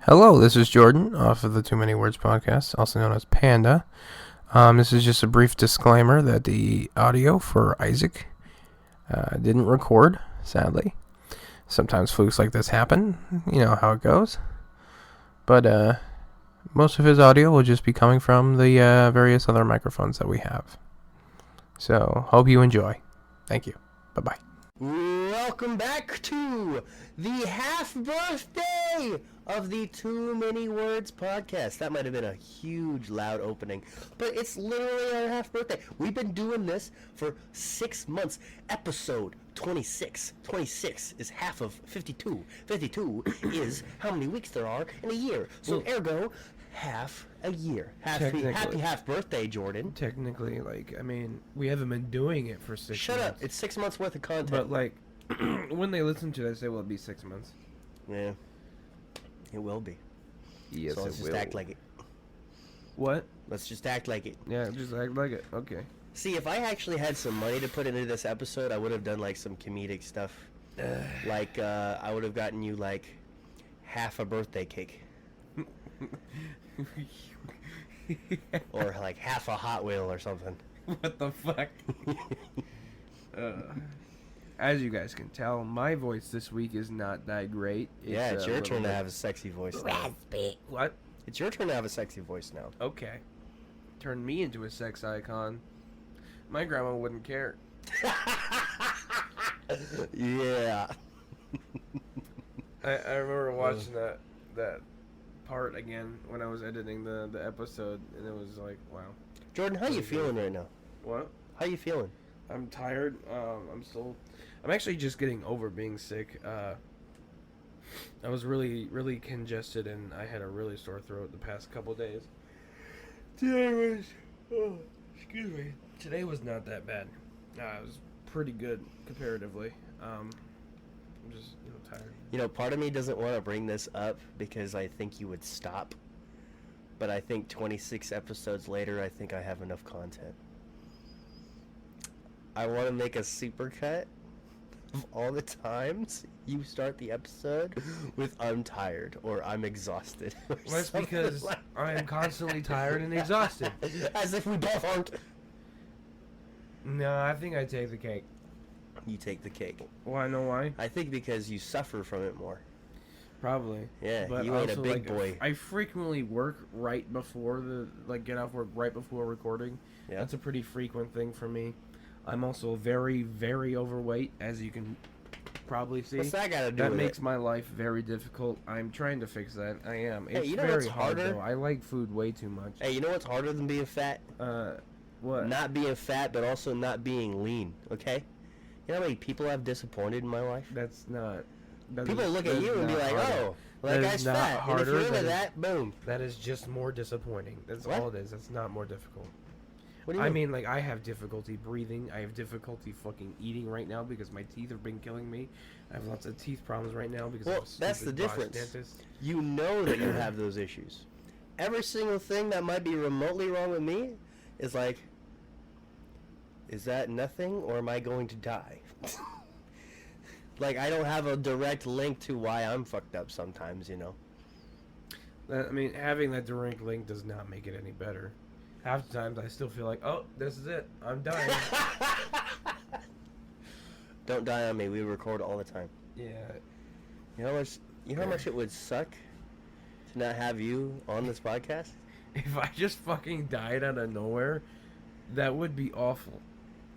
Hello, this is Jordan off of the Too Many Words podcast, also known as Panda. This is just a brief disclaimer that the audio for Isaac didn't record, sadly. Sometimes flukes like this happen, you know how it goes. But most of his audio will just be coming from the various other microphones that we have. So, hope you enjoy. Thank you. Bye-bye. Welcome back to the half birthday of the Too Many Words podcast. That might have been a huge, loud opening, but it's literally our half birthday. We've been doing this for 6 months. Episode 26. 26 is half of 52. 52 is how many weeks there are in a year. So, ergo, half a year. Happy half birthday, Jordan. Technically, we haven't been doing it for 6 months. Shut up. It's 6 months worth of content. But, when they listen to it, they say, well, it'll be 6 months. Yeah. It will be. Yes, so let's just act like it. What? Let's just act like it. Yeah, just act like it. Okay. See, if I actually had some money to put into this episode, I would have done, some comedic stuff. I would have gotten you, half a birthday cake. Or, half a Hot Wheel or something. What the fuck? As you guys can tell, my voice this week is not that great. It's your turn to have a sexy voice now. What? It's your turn to have a sexy voice now. Okay. Turn me into a sex icon. My grandma wouldn't care. Yeah. I remember watching that part again when I was editing the episode, and it was like, wow. Jordan, how you feeling right now? What? How you feeling? I'm tired. I'm actually just getting over being sick. I was really, really congested, and I had a really sore throat the past couple days. Today was not that bad. It was pretty good comparatively. I'm just tired. Part of me doesn't want to bring this up because I think you would stop. But I think 26 episodes later, I think I have enough content. I want to make a supercut of all the times you start the episode with "I'm tired" or "I'm exhausted." Well, that's because I am constantly tired and exhausted. As if we both aren't. No, I think I take the cake. You take the cake. Well, I know why. I think because you suffer from it more. Probably. Yeah, but you ain't also, a big boy. I frequently work right before get off work right before recording. Yeah. That's a pretty frequent thing for me. I'm also very, very overweight, as you can probably see. What's that got to do that with makes it? my life very difficult. I'm trying to fix that. I am. Hey, It's you know very what's hard, harder? though. I like food way too much. Hey, you know what's harder than being fat? What? Not being fat, but also not being lean, okay? You know how many people I've disappointed in my life? That's not... People look at you and be like, harder. oh, well, that guy's fat. And if you're into that, boom. That is just more disappointing. That's What? all it is. That's not more difficult. What do you mean? I have difficulty breathing. I have difficulty fucking eating right now because my teeth have been killing me. I have lots of teeth problems right now because Well, that's the difference. You know that you have those issues. Every single thing that might be remotely wrong with me is like, is that nothing or am I going to die? I don't have a direct link to why I'm fucked up sometimes, Having that direct link does not make it any better. Half the times I still feel like, oh, this is it. I'm dying. Don't die on me. We record all the time. Yeah. You know how much it would suck to not have you on this podcast? If I just fucking died out of nowhere, that would be awful.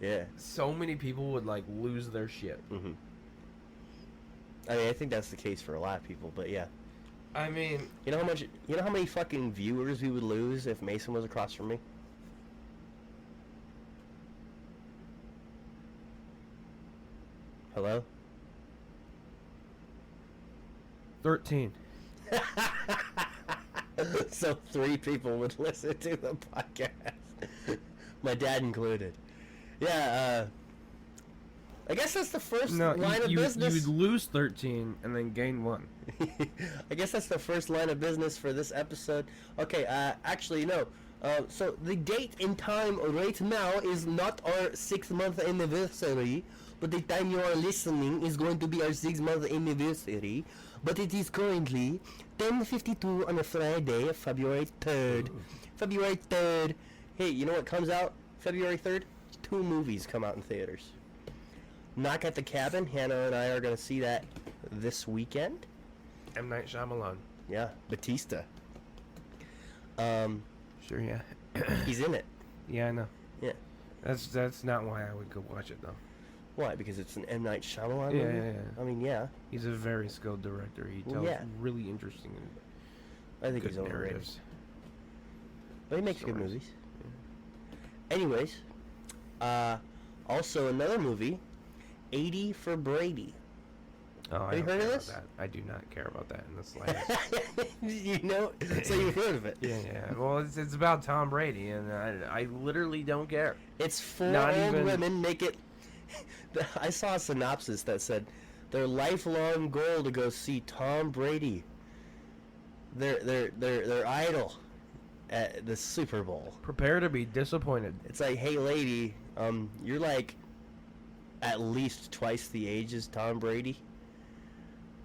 Yeah. So many people would lose their shit. Mm-hmm. I think that's the case for a lot of people, but yeah. You know how many fucking viewers we would lose if Mason was across from me? Hello? 13. So 3 people would listen to the podcast. My dad included. Yeah, I guess that's the first line of business. You would lose 13 and then gain 1. I guess that's the first line of business for this episode. Okay, actually, no. So the date and time right now is not our 6-month anniversary, but the time you are listening is going to be our 6-month anniversary. but it is currently 10:52 on a Friday, February 3rd. February 3rd. Hey, you know what comes out February 3rd? 2 movies come out in theaters. Knock at the Cabin. Hannah and I are going to see that this weekend. M. Night Shyamalan. Yeah, Batista. Sure, yeah. He's in it. Yeah, I know. Yeah. That's not why I would go watch it, though. Why? Because it's an M. Night Shyamalan Yeah, movie? yeah, yeah. I mean, yeah. He's a very skilled director. He tells Yeah. really interesting and I think good he's overrated. narratives. But he makes good Stories. movies. Anyways, also another movie, 80 for Brady. Oh, Have I you don't heard of care this? about that. I do not care about that in the slightest. You know, so you've heard of it. Yeah. Well, it's about Tom Brady, and I literally don't care. It's 4 Not old even- women make it. I saw a synopsis that said their lifelong goal to go see Tom Brady, their idol, at the Super Bowl. Prepare to be disappointed. It's like, hey, lady, you're like at least twice the age as Tom Brady.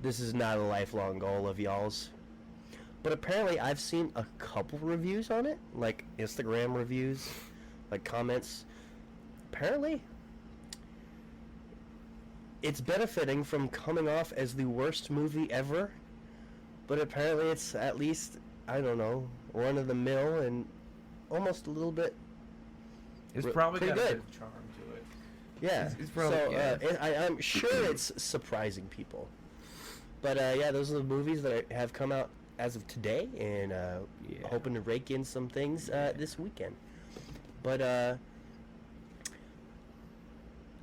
This is not a lifelong goal of y'all's. But apparently I've seen a couple reviews on it, like Instagram reviews, like comments. Apparently it's benefiting from coming off as the worst movie ever, but apparently it's at least, I don't know, run of the mill and almost a little bit. It's Re- probably pretty got a good. bit of charm to it. Yeah. It's probably- so yeah. I'm sure it's surprising people. But yeah, those are the movies that have come out as of today, and Yeah. hoping to rake in some things this weekend. But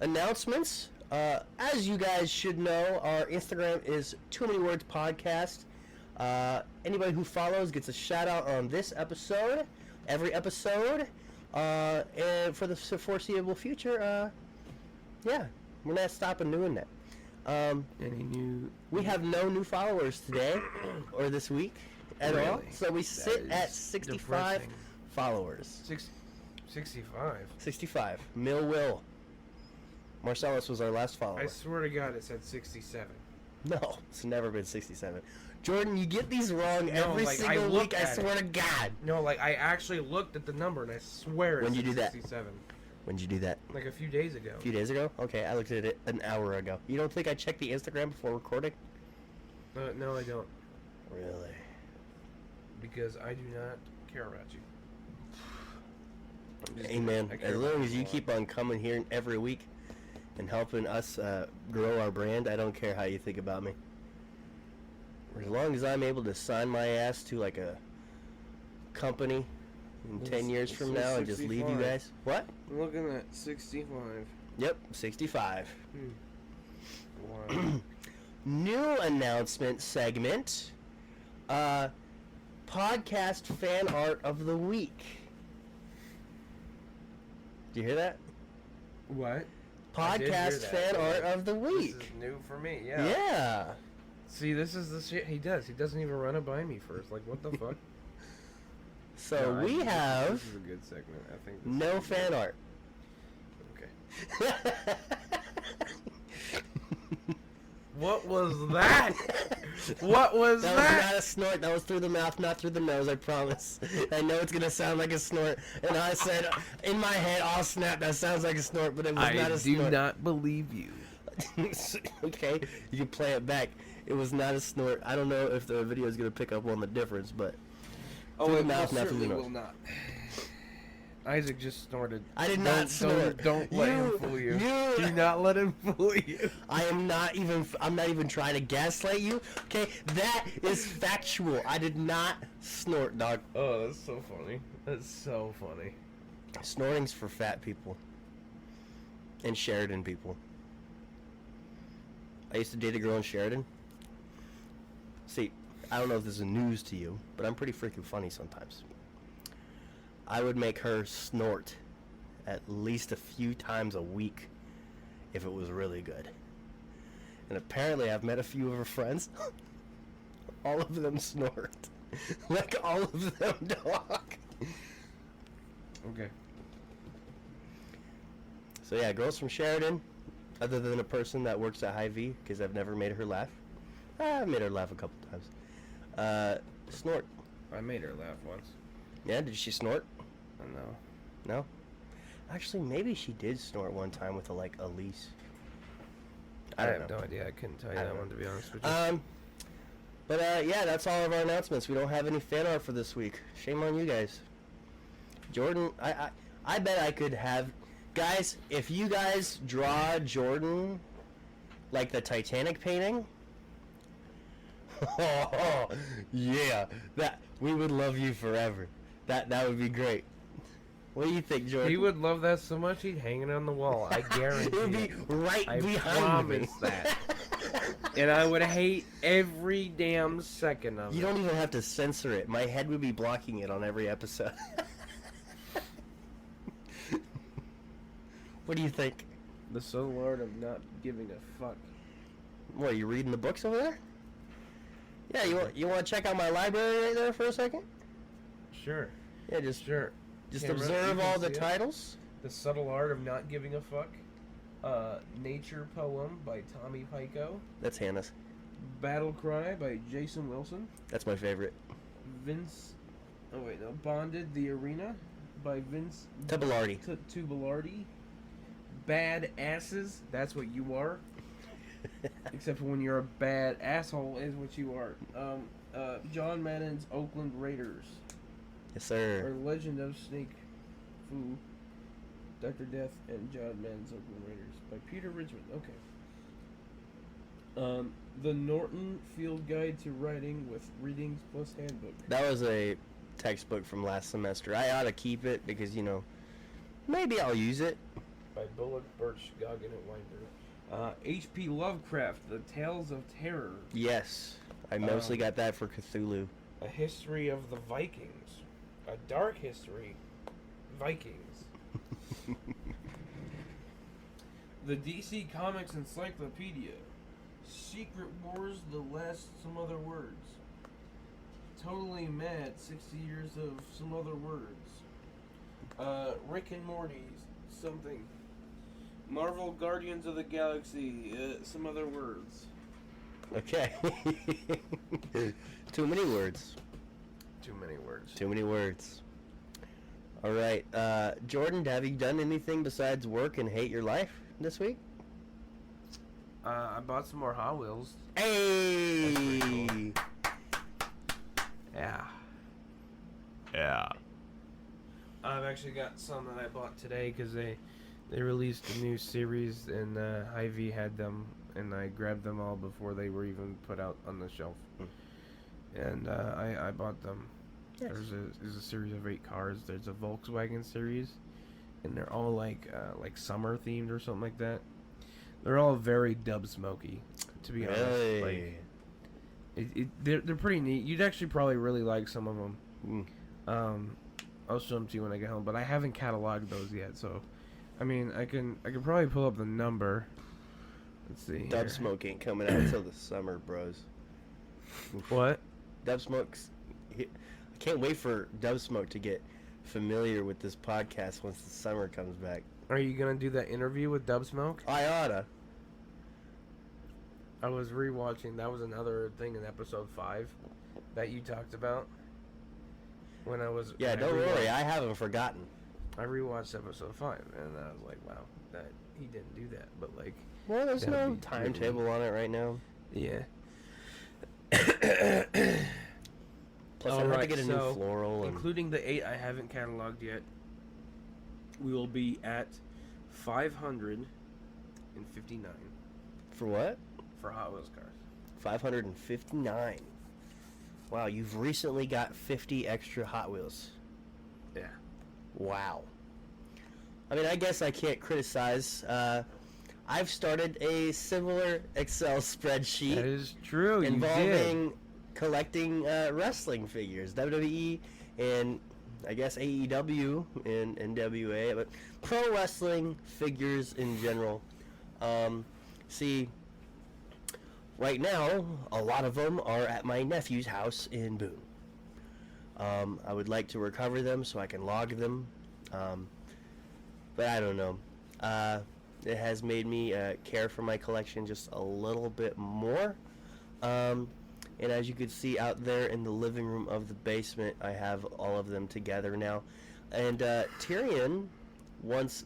announcements. As you guys should know, our Instagram is Too Many Words Podcast. Anybody who follows gets a shout out on this episode, every episode, and for the foreseeable future. Yeah, we're not stopping doing that. Any new? We have no new followers today or this week at all. Really? So we That sit is at 65 depressing. followers. 65. 65. Mill Will. Marcellus was our last follower. I swear to God, it said 67. No, it's never been 67. Jordan, you get these wrong No, every like, I single looked week. I at swear it. to God. No, like I actually looked at the number and I swear When'd it's you do that? 67. When did you do that? Like a few days ago. A few days ago? Okay, I looked at it an hour ago. You don't think I checked the Instagram before recording? No, I don't, Really? because I do not care about you. I'm just Hey kidding. man, I care as about long as you a lot. keep on coming here every week and helping us grow our brand, I don't care how you think about me. As long as I'm able to sign my ass to like a company in 10 years from now and just leave you 65. guys. What? I'm looking at 65. Yep, 65. Wow. New announcement segment. Podcast fan art of the week. Do you hear that? What? I did hear Podcast that, fan but, art like, of the This week. is new for me. Yeah. Yeah. See, this is the shit he does. He doesn't even run it by me first. Like, what the fuck? So No, we have This is a good segment. I think. This no is good. fan art. Okay. What was that? What was That that? was not a snort. That was through the mouth, not through the nose. I promise. I know it's gonna sound like a snort, and I said in my head, "Oh snap! That sounds like a snort," but it was not a snort. not believe you. Okay, you can play it back. It was not a snort. I don't know if the video is gonna pick up on the difference, but through the mouth, not through the nose. not. Isaac just snorted. I did not snort. Don't let him fool you. Do not let him fool you. I'm not even trying to gaslight you. Okay, that is factual. I did not snort, dog. Oh, that's so funny. That's so funny. Snorting's for fat people and Sheridan people. I used to date a girl in Sheridan. See, I don't know if this is news to you, but I'm pretty freaking funny sometimes. I would make her snort at least a few times a week if it was really good. And apparently I've met a few of her friends. All of them snort. Like all of them talk. Okay. So yeah, girls from Sheridan, other than a person that works at Hy-Vee, because I've never made her laugh. I made her laugh a couple times. Snort. I made her laugh once. Yeah, did she snort? No. No? Actually, maybe she did snort one time with, Elise. I have no idea. I couldn't tell you that one, to be honest with you. Yeah, that's all of our announcements. We don't have any fan art for this week. Shame on you guys. Jordan, I bet I could have... Guys, if you guys draw Jordan like the Titanic painting... Oh, yeah. We would love you forever. That would be great. What do you think, Jordan? He would love that so much he'd hang it on the wall. I guarantee it would be right behind me. I promise that. And I would hate every damn second of it. You don't even have to censor it. My head would be blocking it on every episode. What do you think? The subtle art of not giving a fuck. What, are you reading the books over there? Yeah, you want to check out my library right there for a second? Sure. Yeah, just Camera, observe all the titles. The Subtle Art of Not Giving a Fuck. Nature Poem by Tommy Pico. That's Hannah's. Battle Cry by Jason Wilson. That's my favorite. Bonded the Arena by Vince Tubelardi. Bad Asses, that's what you are. Except for when you're a bad asshole is what you are. John Madden's Oakland Raiders. Yes, sir. Or Legend of Snake Fu, Dr. Death, and John Madden's Oakland Raiders by Peter Richmond. Okay. The Norton Field Guide to Writing with Readings plus Handbook. That was a textbook from last semester. I ought to keep it because, maybe I'll use it. By Bullock, Birch, Goggin, and Weinberg. H.P. Lovecraft, The Tales of Terror. Yes. I mostly got that for Cthulhu. A History of the Vikings. A Dark History. Vikings. The DC Comics Encyclopedia. Secret Wars, The Last Some Other Words. Totally Mad, 60 Years of Some Other Words. Rick and Morty's something. Marvel Guardians of the Galaxy, some other words. Okay. Too many words. Too many words. Too many words. All right. Jordan, have you done anything besides work and hate your life this week? I bought some more Hot Wheels. Hey! Cool. Yeah. I've actually got some that I bought today because they released a new series and Hy-Vee had them, and I grabbed them all before they were even put out on the shelf. And I bought them. Yes. There's a series of 8 cars. There's a Volkswagen series, and they're all like summer themed or something like that. They're all very Dub Smoky, to be honest. Like, they're pretty neat. You'd actually probably really like some of them. I'll show them to you when I get home, but I haven't cataloged those yet, so I mean I can probably pull up the number. Let's see. Dub Smoke ain't coming out until the summer, bros. What? Dub Smoke's. I can't wait for Dub Smoke to get familiar with this podcast once the summer comes back. Are you gonna do that interview with Dub Smoke? I oughta. I was rewatching. That was another thing in episode 5 that you talked about. When I was don't worry, I haven't forgotten. I rewatched episode 5 and I was like, wow, that he didn't do that, but like. Well, there's no timetable on it right now. Yeah. Plus, I have to get a new floral. Including the 8 I haven't cataloged yet, we will be at 559. For what? For Hot Wheels cars. 559. Wow, you've recently got 50 extra Hot Wheels. Yeah. Wow. I mean, I guess I can't criticize. I've started a similar Excel spreadsheet. That is true. Involving collecting wrestling figures, WWE and I guess AEW and NWA, but pro wrestling figures in general. See, right now, a lot of them are at my nephew's house in Boone. I would like to recover them so I can log them, but I don't know. It has made me care for my collection just a little bit more. And as you can see out there in the living room of the basement, I have all of them together now. And Tyrion once,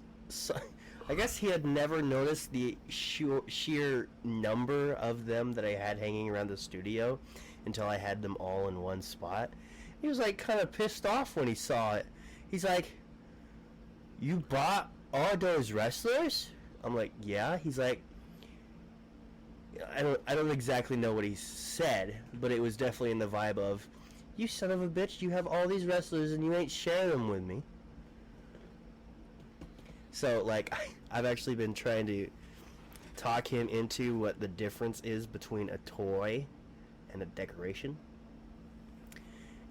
I guess he had never noticed the sheer number of them that I had hanging around the studio until I had them all in one spot. He was like kind of pissed off when he saw it. He's like, "You bought all those wrestlers?" I'm like, "Yeah." He's like, I don't exactly know what he said, but it was definitely in the vibe of, "You son of a bitch, you have all these wrestlers and you ain't sharing them with me." So, like, I've actually been trying to talk him into what the difference is between a toy and a decoration.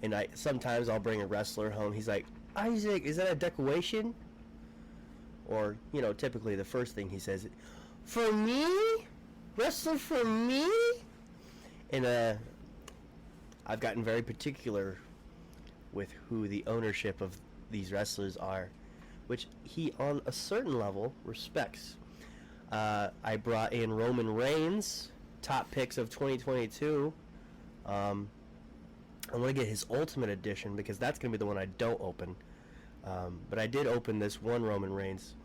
And sometimes I'll bring a wrestler home. He's like, "Isaac, is that a decoration?" Or, typically the first thing he says, "For me? Wrestler for me?" And I've gotten very particular with who the ownership of these wrestlers are, which he, on a certain level, respects. I brought in Roman Reigns, top picks of 2022. I want to get his Ultimate Edition because that's going to be the one I don't open. But I did open this one Roman Reigns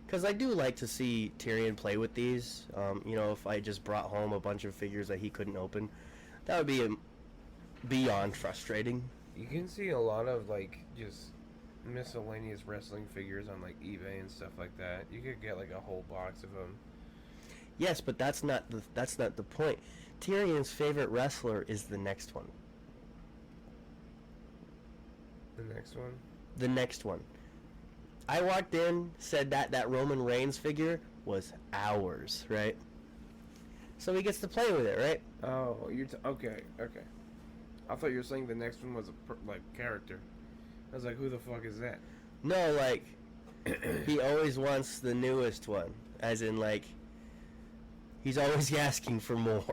because I do like to see Tyrion play with these. If I just brought home a bunch of figures that he couldn't open, that would be beyond frustrating. You can see a lot of just miscellaneous wrestling figures on eBay and stuff like that. You could get a whole box of them. Yes, but that's not the point. Tyrion's favorite wrestler is the next one. The next one? The next one. I walked in, said that Roman Reigns figure was ours, right? So he gets to play with it, right? Oh, you're okay. I thought you were saying the next one was a character. I was like, who the fuck is that? No, he always wants the newest one, as in he's always asking for more.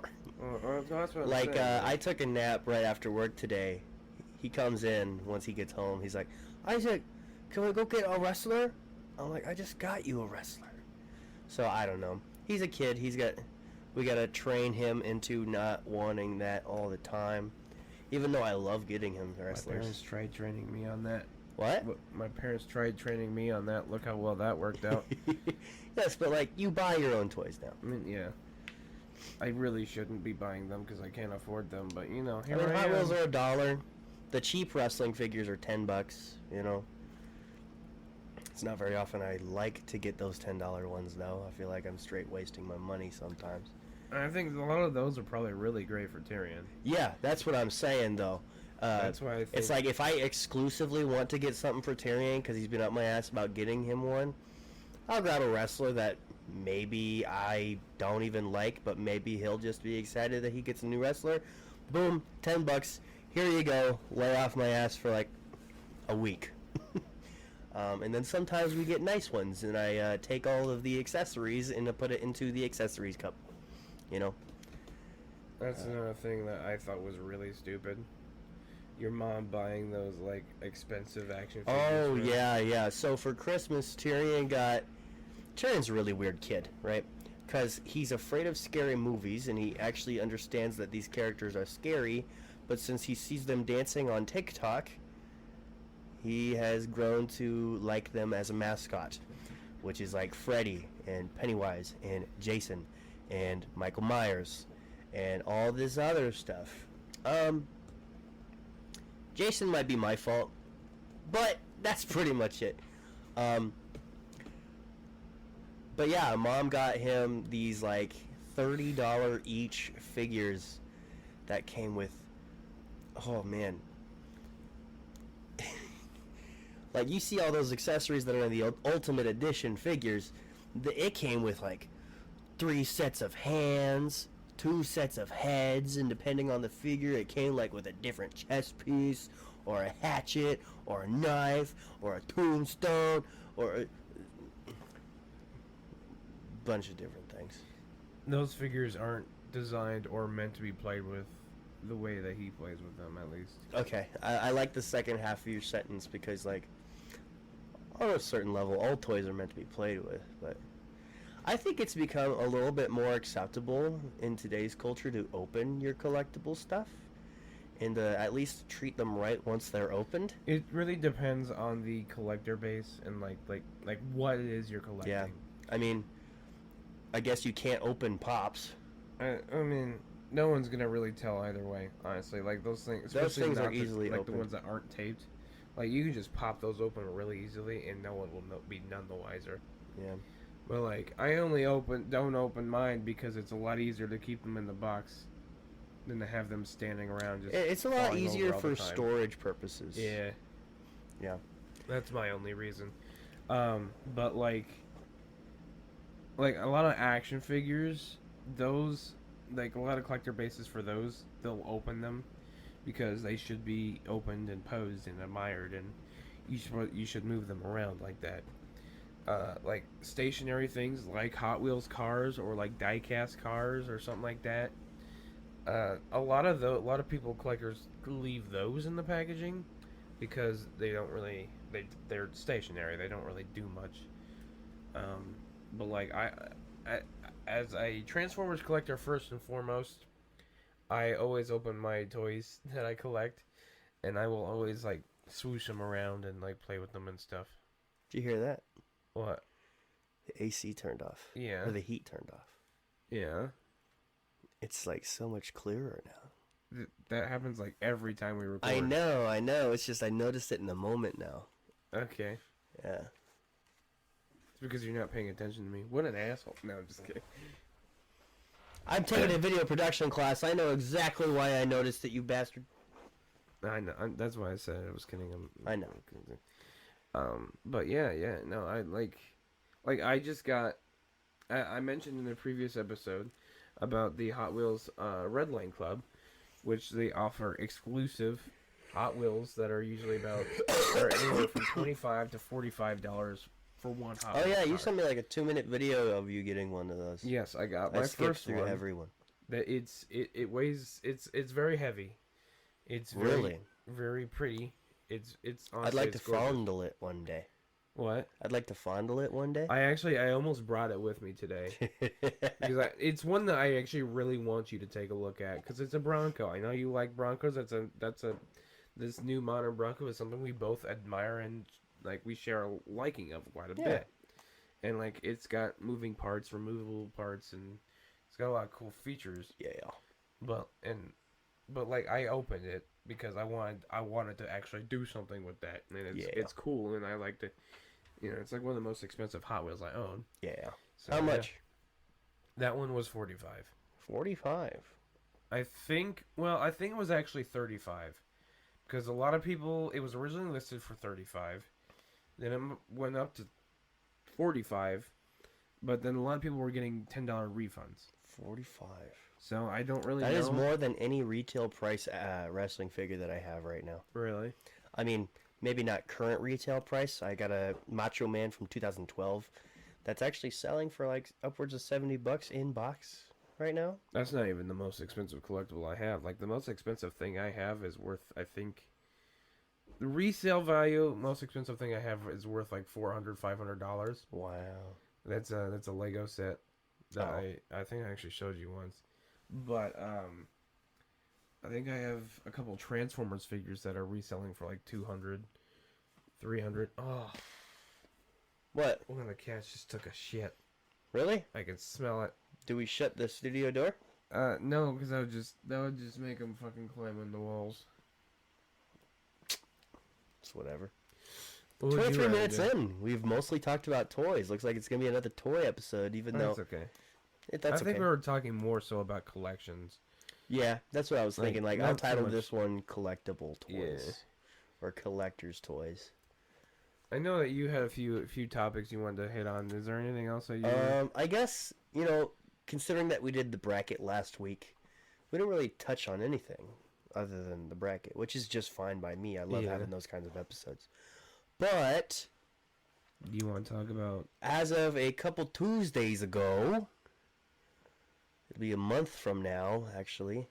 That's what I'm saying. I took a nap right after work today. He comes in once he gets home. He's like, "Isaac, can we go get a wrestler?" I'm like, "I just got you a wrestler." So I don't know. He's a kid. We gotta train him into not wanting that all the time. Even though I love getting him wrestlers. My parents tried training me on that. What? My parents tried training me on that. Look how well that worked out. Yes, but you buy your own toys now. I mean, yeah. I really shouldn't be buying them because I can't afford them, but here I Hot Wheels am. are $1. The cheap wrestling figures are $10. It's not very often I like to get those $10 ones though. I feel like I'm straight wasting my money sometimes. I think a lot of those are probably really great for Tyrion. Yeah, that's what I'm saying though. That's why I think it's if I exclusively want to get something for Tyrion because he's been up my ass about getting him one, I'll grab a wrestler that maybe I don't even like, but maybe he'll just be excited that he gets a new wrestler. Boom, $10. Here you go. Lay off my ass for a week. And then sometimes we get nice ones, and I take all of the accessories and put it into the accessories cup. That's another thing that I thought was really stupid. Your mom buying those expensive action figures. Oh yeah. So for Christmas, Tyrion's a really weird kid, right? Because he's afraid of scary movies, and he actually understands that these characters are scary. But since he sees them dancing on TikTok, he has grown to like them as a mascot, which is Freddy and Pennywise and Jason and Michael Myers and all this other stuff. Jason might be my fault, but that's pretty much it. But yeah, Mom got him these $30 each figures that came with, oh man, you see all those accessories that are in the Ultimate Edition figures, it came with 3 sets of hands, 2 sets of heads, and depending on the figure, it came with a different chest piece, or a hatchet, or a knife, or a tombstone, or a bunch of different things. Those figures aren't designed or meant to be played with the way that he plays with them, at least. Okay, I like the second half of your sentence because, on a certain level, all toys are meant to be played with, but I think it's become a little bit more acceptable in today's culture to open your collectible stuff and to at least treat them right once they're opened. It really depends on the collector base and like what it is you're collecting. Yeah. I mean, I guess you can't open pops. I mean, no one's gonna really tell either way, honestly. Like those things, Those especially things are not easily like opened. the ones that aren't taped. Like you can just pop those open really easily, and no one will be none the wiser. Yeah. But like, I only don't open mine because it's a lot easier to keep them in the box than to have them standing around. Just It's a lot falling easier over all the for time. storage purposes. Yeah, Yeah. that's my only reason. But like a lot of action figures, those like a lot of collector bases for those, they'll open them because they should be opened and posed and admired, and you should move them around like that. Like stationary things like Hot Wheels cars or like die-cast cars or something like that. A lot of people collectors leave those in the packaging because they don't really they're stationary. They don't really do much. But like I as a Transformers collector first and foremost, I always open my toys that I collect, and I will always like swoosh them around and like play with them and stuff. Did you hear that? What? The AC turned off. Yeah. Or the heat turned off. Yeah. It's like so much clearer now. That happens like every time we record. I know. It's just I noticed it in the moment now. Okay. Yeah. It's because you're not paying attention to me. What an asshole. No, I'm just kidding. I'm taking a video production class. I know exactly why I noticed it, you bastard. I know. That's why I said I was kidding. I know. But yeah. No, I like I just got. I mentioned in the previous episode about the Hot Wheels Red Lane Club, which they offer exclusive Hot Wheels that are usually are anywhere from $25 to $45 for one Hot Wheels. Oh yeah, you car. sent me like a 2-minute video of you getting one of those. Yes, I got I my skipped first through one. everyone. That it weighs it's very heavy. It's Really? very pretty. It's honestly, I'd like to it's gorgeous. fondle it one day. What? I'd like to fondle it one day. I almost brought it with me today because it's one that I actually really want you to take a look at because it's a Bronco. I know you like Broncos. This new modern Bronco is something we both admire and like we share a liking of quite a bit. And like it's got moving parts, removable parts, and it's got a lot of cool features. Yeah. But like I opened it because I wanted to actually do something with that, and it's cool, and I like to, it's like one of the most expensive Hot Wheels I own. Yeah. So, How much? That one was $45. 45. I think it was actually 35, because a lot of people, it was originally listed for 35, then it went up to 45, but then a lot of people were getting $10 refunds. 45. So I don't really know. That is more than any retail price wrestling figure that I have right now. Really? I mean, maybe not current retail price. I got a Macho Man from 2012 that's actually selling for like upwards of $70 in box right now. That's not even the most expensive collectible I have. Like the most expensive thing I have is worth, I think, the resale value. Most expensive thing I have is worth like $400-$500. Wow. That's a Lego set that I think I actually showed you once. But I think I have a couple Transformers figures that are reselling for like $200, $300. Oh, What? one of the cats just took a shit. Really? I can smell it. Do we shut the studio door? No, because that would just make them fucking climb on the walls. It's whatever. What would you 23 rather minutes do? in. We've mostly talked about toys. Looks like it's going to be another toy episode, even That's though... okay. That's I think okay. we were talking more so about collections. Yeah, that's what I was thinking. Like, I'll not so title much- this one Collectible Toys. Yeah. Or Collector's Toys. I know that you had a few topics you wanted to hit on. Is there anything else that you... I guess, considering that we did the bracket last week, we didn't really touch on anything other than the bracket, which is just fine by me. I love having those kinds of episodes. But... Do you want to talk about... As of a couple Tuesdays ago... It'll be a month from now, actually,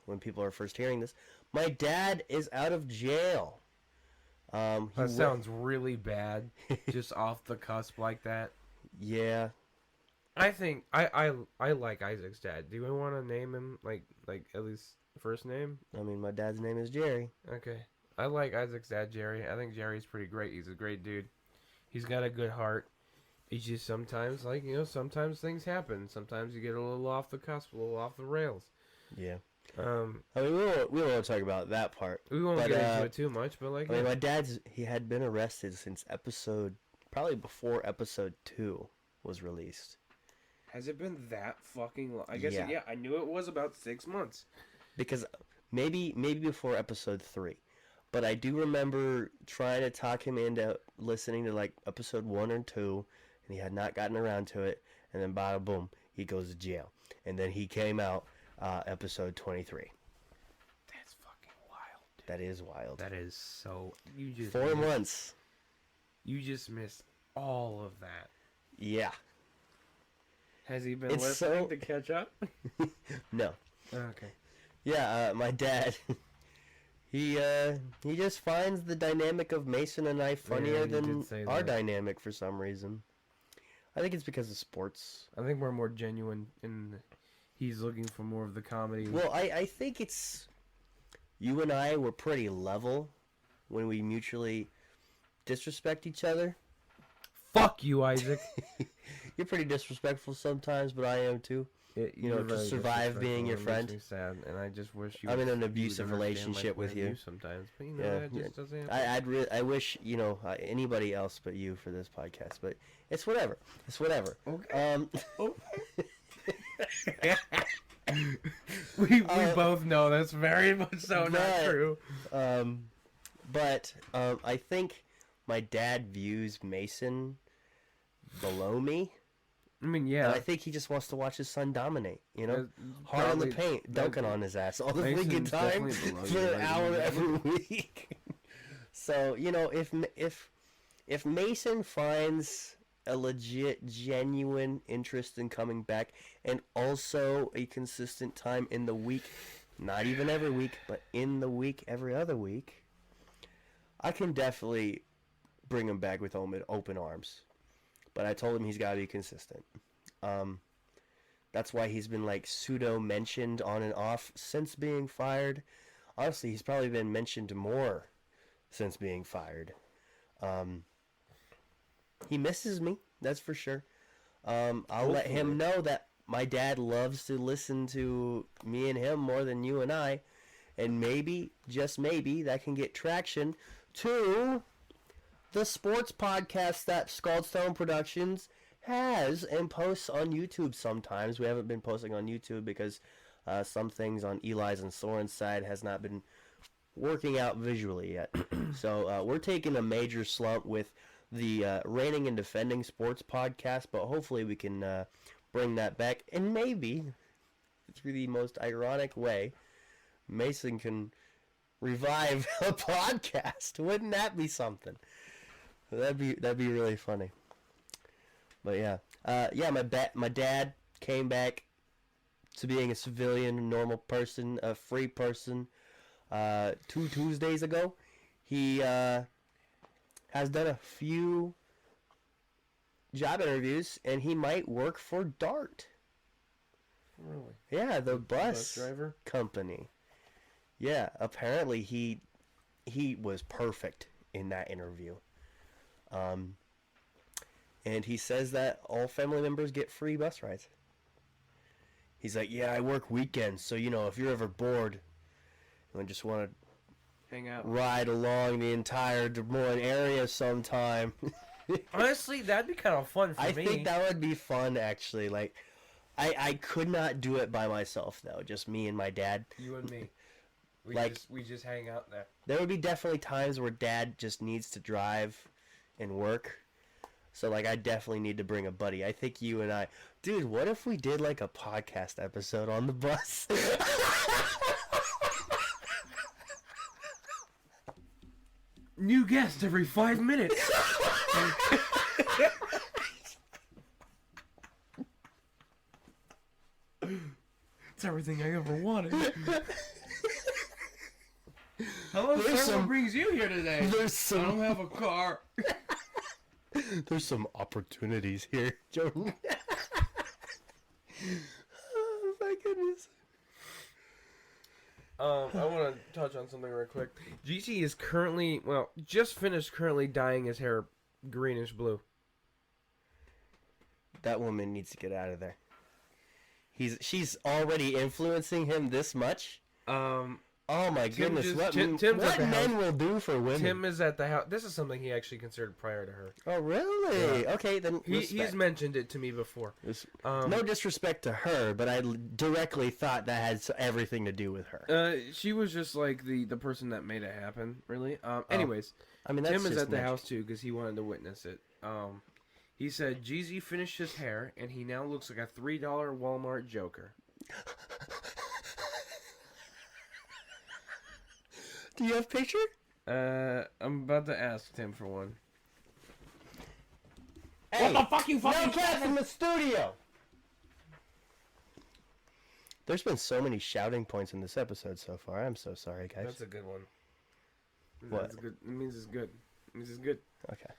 when people are first hearing this. My dad is out of jail. That sounds really bad, just off the cusp like that. Yeah. I think I like Isaac's dad. Do we want to name him like at least first name? I mean, my dad's name is Jerry. Okay. I like Isaac's dad, Jerry. I think Jerry's pretty great. He's a great dude. He's got a good heart. He's just sometimes sometimes things happen. Sometimes you get a little off the cusp, a little off the rails. Yeah. I mean, we won't talk about that part. We won't get into it too much, but like. I mean, my he had been arrested since probably before episode 2 was released. Has it been that fucking long? I guess, yeah, I knew it was about 6 months. Because maybe before episode 3. But I do remember trying to talk him into listening to, like, episode 1 or 2, and he had not gotten around to it, and then bada boom, he goes to jail. And then he came out, episode 23. That's fucking wild. Dude. That is wild. That is so... 4 months. You just missed all of that. Yeah. Has he been listening to catch up? No. Okay. Yeah, my dad, he just finds the dynamic of Mason and I funnier than our dynamic for some reason. I think it's because of sports. I think we're more genuine, and he's looking for more of the comedy. Well, I think it's... You and I were pretty level when we mutually disrespect each other. Fuck you, Isaac. You're pretty disrespectful sometimes, but I am too. To survive being your friend. Makes me sad, and I just wish you. I'm in an abusive relationship with you sometimes, but that just doesn't happen. I wish anybody else but you for this podcast, but it's whatever. It's whatever. Okay. We both know that's very much so not true. But I think my dad views Mason below me. I mean, yeah. And I think he just wants to watch his son dominate, hard on the paint, dunking on his ass all the freaking time for an hour every week. So, if Mason finds a legit, genuine interest in coming back and also a consistent time in the week, not even every week, but in the week, every other week, I can definitely bring him back with open arms. But I told him he's got to be consistent. That's why he's been like pseudo mentioned on and off since being fired. Honestly, he's probably been mentioned more since being fired. He misses me, that's for sure. I'll let him know that my dad loves to listen to me and him more than you and I. And maybe, just maybe, that can get traction to the sports podcast that Scaldstone Productions has and posts on YouTube sometimes. We haven't been posting on YouTube because some things on Eli's and Soren's side has not been working out visually yet. So we're taking a major slump with the reigning and defending sports podcast, but hopefully we can bring that back. And maybe, through the most ironic way, Mason can revive a podcast. Wouldn't that be something? That'd be really funny. But yeah, my dad came back to being a civilian, a normal person, a free person. 2 Tuesdays ago, he has done a few job interviews, and he might work for DART. Really? Yeah, the bus driver company. Yeah, apparently he was perfect in that interview. And he says that all family members get free bus rides. He's like, yeah, I work weekends, so, if you're ever bored and just want to hang out, ride along the entire Des Moines area sometime. Honestly, that'd be kind of fun for me. I think that would be fun, actually. Like, I could not do it by myself, though. Just me and my dad. You and me. We just hang out there. There would be definitely times where Dad just needs to drive and work. So, I definitely need to bring a buddy. I think you and I... Dude, what if we did, a podcast episode on the bus? New guest every 5 minutes. It's everything I ever wanted. Hello, sir. What brings you here today? I don't have a car. There's some opportunities here, Jordan. Oh my goodness. I want to touch on something real quick. GC is just finished dyeing his hair greenish blue. That woman needs to get out of there. She's already influencing him this much. Oh my goodness! What men will do for women? Tim is at the house. This is something he actually considered prior to her. Oh really? Yeah. Okay, then he's mentioned it to me before. No disrespect to her, but I directly thought that had everything to do with her. She was just like the person that made it happen. Really. Anyways, I mean, Tim is at the house too because he wanted to witness it. He said Jeezy finished his hair and he now looks like a $3 Walmart Joker. Do you have a picture? I'm about to ask Tim for one. Hey, what the fuck you fucking cats in the studio? There's been so many shouting points in this episode so far. I'm so sorry, guys. That's a good one. What? That's good. It means it's good. It means it's good. Okay.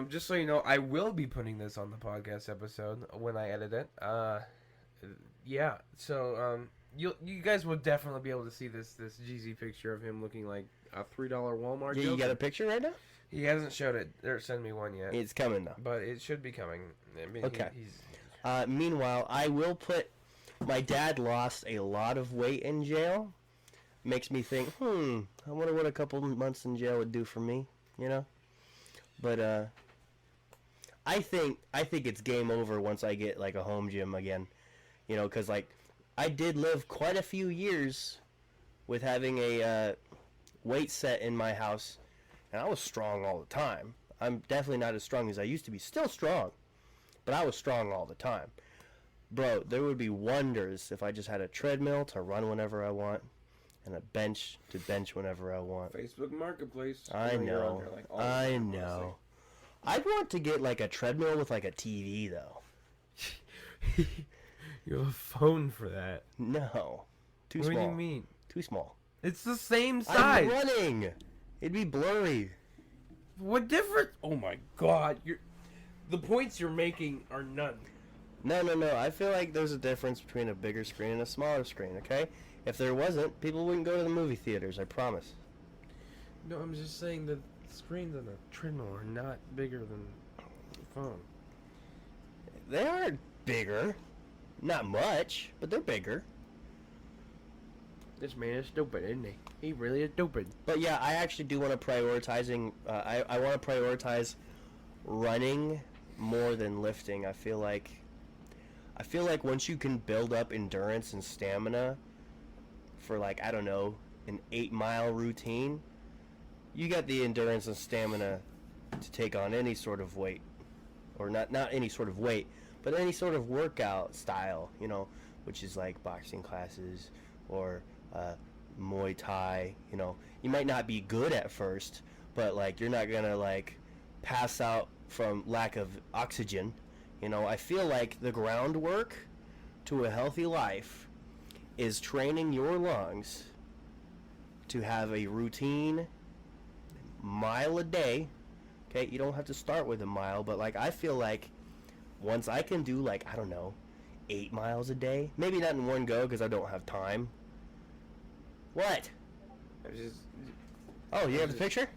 Just so you know, I will be putting this on the podcast episode when I edit it. Yeah. So, you guys will definitely be able to see this Jeezy picture of him looking like a $3 Walmart. Yeah, Joker. you got a picture right now? He hasn't showed it or sent me one yet. It's coming though. But it should be coming. I mean, okay. He's... Meanwhile, I will put. My dad lost a lot of weight in jail. Makes me think, I wonder what a couple months in jail would do for me. You know. But I think it's game over once I get like a home gym again. You know, because like I did live quite a few years with having a weight set in my house, and I was strong all the time. I'm definitely not as strong as I used to be. Still strong, but I was strong all the time. Bro, there would be wonders if I just had a treadmill to run whenever I want, and a bench to bench whenever I want. Facebook Marketplace. I know. I know. I'd want to get like a treadmill with like a TV though. You have a phone for that. No. Too small. What do you mean? Too small. It's the same size. I'm running. It'd be blurry. What difference? Oh my god. The points you're making are none. No. I feel like there's a difference between a bigger screen and a smaller screen, okay? If there wasn't, people wouldn't go to the movie theaters, I promise. No, I'm just saying that screens on a treadmill are not bigger than the phone. They are bigger. Not much, but they're bigger. This man is stupid, isn't he? He really is stupid. But yeah, I actually do want to prioritizing. I want to prioritize running more than lifting. I feel like once you can build up endurance and stamina for like, I don't know, an 8-mile routine, you got the endurance and stamina to take on any sort of weight, or not any sort of weight, but any sort of workout style, you know, which is like boxing classes or Muay Thai. You know, you might not be good at first, but like you're not gonna like pass out from lack of oxygen. You know, I feel like the groundwork to a healthy life is training your lungs to have a routine mile a day. Okay, you don't have to start with a mile, but like I feel like once I can do like, I don't know, 8 miles a day, maybe not in one go because I don't have time. What? Oh, you have the picture?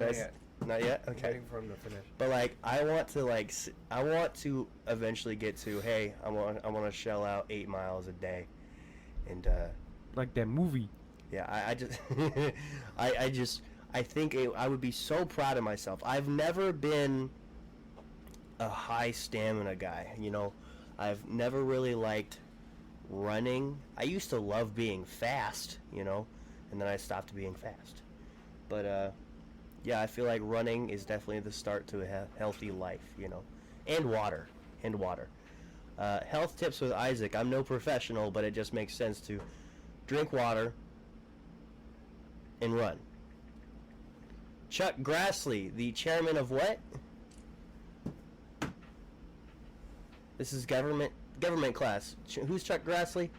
Not yet? Okay. Waiting for him to finish. But like, I want to eventually get to, hey, I want to shell out 8 miles a day, and like that movie. Yeah, I just I think I would be so proud of myself. I've never been a high stamina guy, you know. I've never really liked running. I used to love being fast, you know, and then I stopped being fast. But yeah, I feel like running is definitely the start to a healthy life, you know. And water. Health tips with Isaac. I'm no professional, but it just makes sense to drink water and run. Chuck Grassley, the chairman of what? This is government class. Who's Chuck Grassley?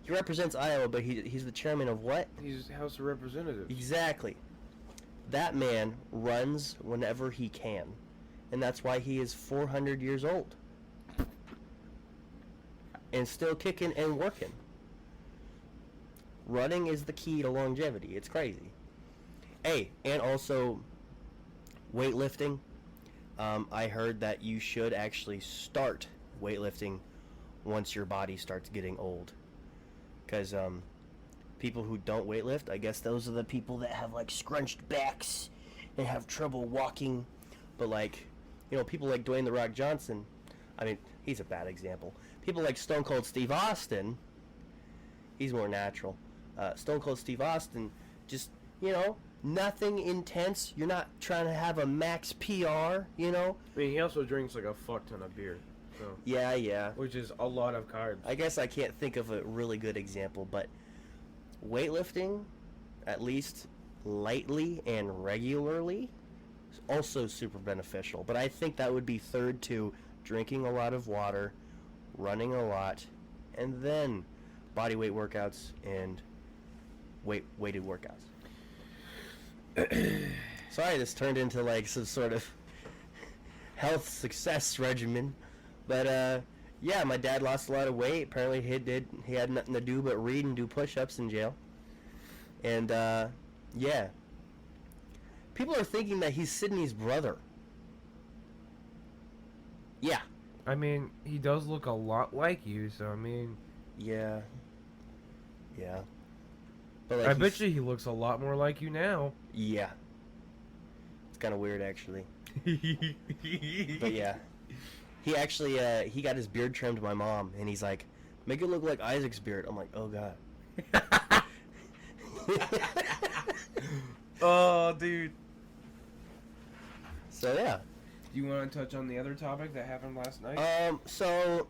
He represents Iowa, but he's the chairman of what? He's House of Representatives. Exactly. That man runs whenever he can, and that's why he is 400 years old and still kicking and working. Running is the key to longevity. It's crazy. Hey, and also weightlifting. I heard that you should actually start weightlifting once your body starts getting old. Because people who don't weightlift, I guess those are the people that have like scrunched backs and have trouble walking. But like, people like Dwayne The Rock Johnson, I mean, he's a bad example. People like Stone Cold Steve Austin, he's more natural. Stone Cold Steve Austin, just, nothing intense. You're not trying to have a max PR, I mean, he also drinks like a fuck ton of beer. So. Yeah. Which is a lot of carbs. I guess I can't think of a really good example, but weightlifting, at least lightly and regularly, is also super beneficial. But I think that would be third to drinking a lot of water, running a lot, and then body weight workouts and weighted workouts. Sorry, this turned into like some sort of health success regimen, but yeah, my dad lost a lot of weight. Apparently, he had nothing to do but read and do push-ups in jail, and yeah, people are thinking that he's Sydney's brother. Yeah. I mean, he does look a lot like you, so I mean... Yeah. But like I bet you he looks a lot more like you now. Yeah. It's kind of weird, actually. But yeah. He actually, he got his beard trimmed by my mom, and he's like, make it look like Isaac's beard. I'm like, oh, God. Oh, dude. So, yeah. Do you want to touch on the other topic that happened last night? So,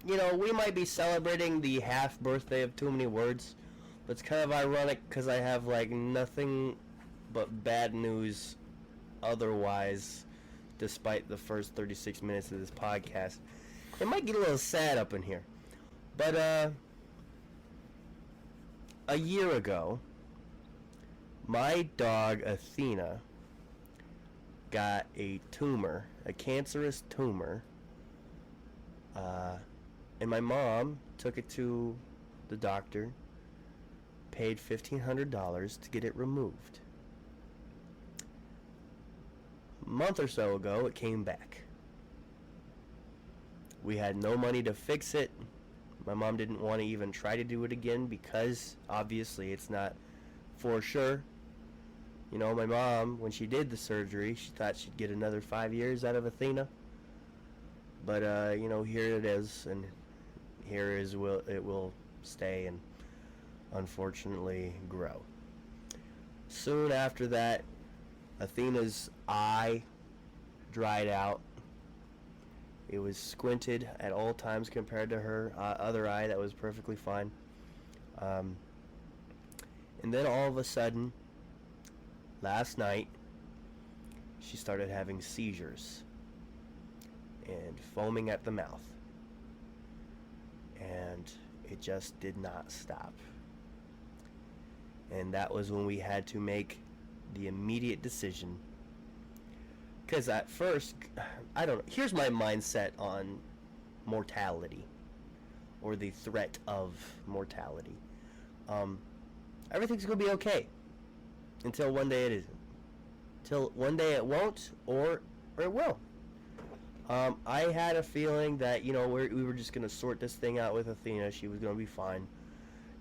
we might be celebrating the half birthday of Too Many Words, but it's kind of ironic because I have, like, nothing but bad news otherwise, despite the first 36 minutes of this podcast. It might get a little sad up in here. But, a year ago, my dog, Athena, got a tumor, a cancerous tumor, and my mom took it to the doctor, paid $1,500 to get it removed. A month or so ago, it came back. We had no money to fix it. My mom didn't want to even try to do it again because, obviously, it's not for sure. My mom, when she did the surgery, she thought she'd get another 5 years out of Athena. But, here it is, and it will stay and unfortunately grow. Soon after that, Athena's eye dried out. It was squinted at all times compared to her other eye that was perfectly fine. And then all of a sudden, last night, she started having seizures and foaming at the mouth. And it just did not stop. And that was when we had to make the immediate decision. Because at first, I don't know. Here's my mindset on mortality, or the threat of mortality. Everything's going to be okay. Until one day it isn't. Till one day it won't, or it will. I had a feeling that, we were just going to sort this thing out with Athena. She was going to be fine.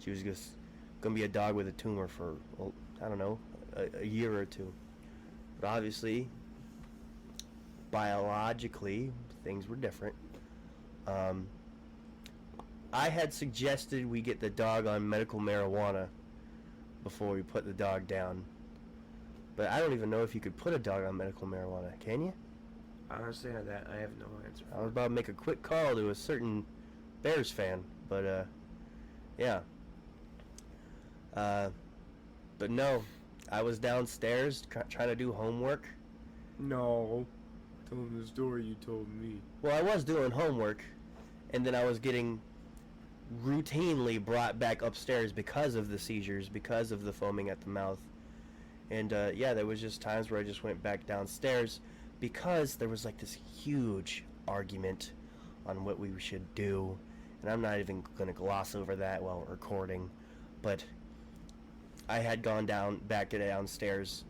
She was just going to be a dog with a tumor for, I don't know, a year or two. But obviously, biologically, things were different. I had suggested we get the dog on medical marijuana before we put the dog down. But I don't even know if you could put a dog on medical marijuana. Can you? Honestly, that I have no answer. I was about to make a quick call to a certain Bears fan, but yeah. But no, I was downstairs trying to do homework. No. Tell him the story you told me. Well, I was doing homework, and then I was getting routinely brought back upstairs because of the seizures, because of the foaming at the mouth. And yeah, there was just times where I just went back downstairs because there was like this huge argument on what we should do. And I'm not even going to gloss over that while recording, but I had gone back downstairs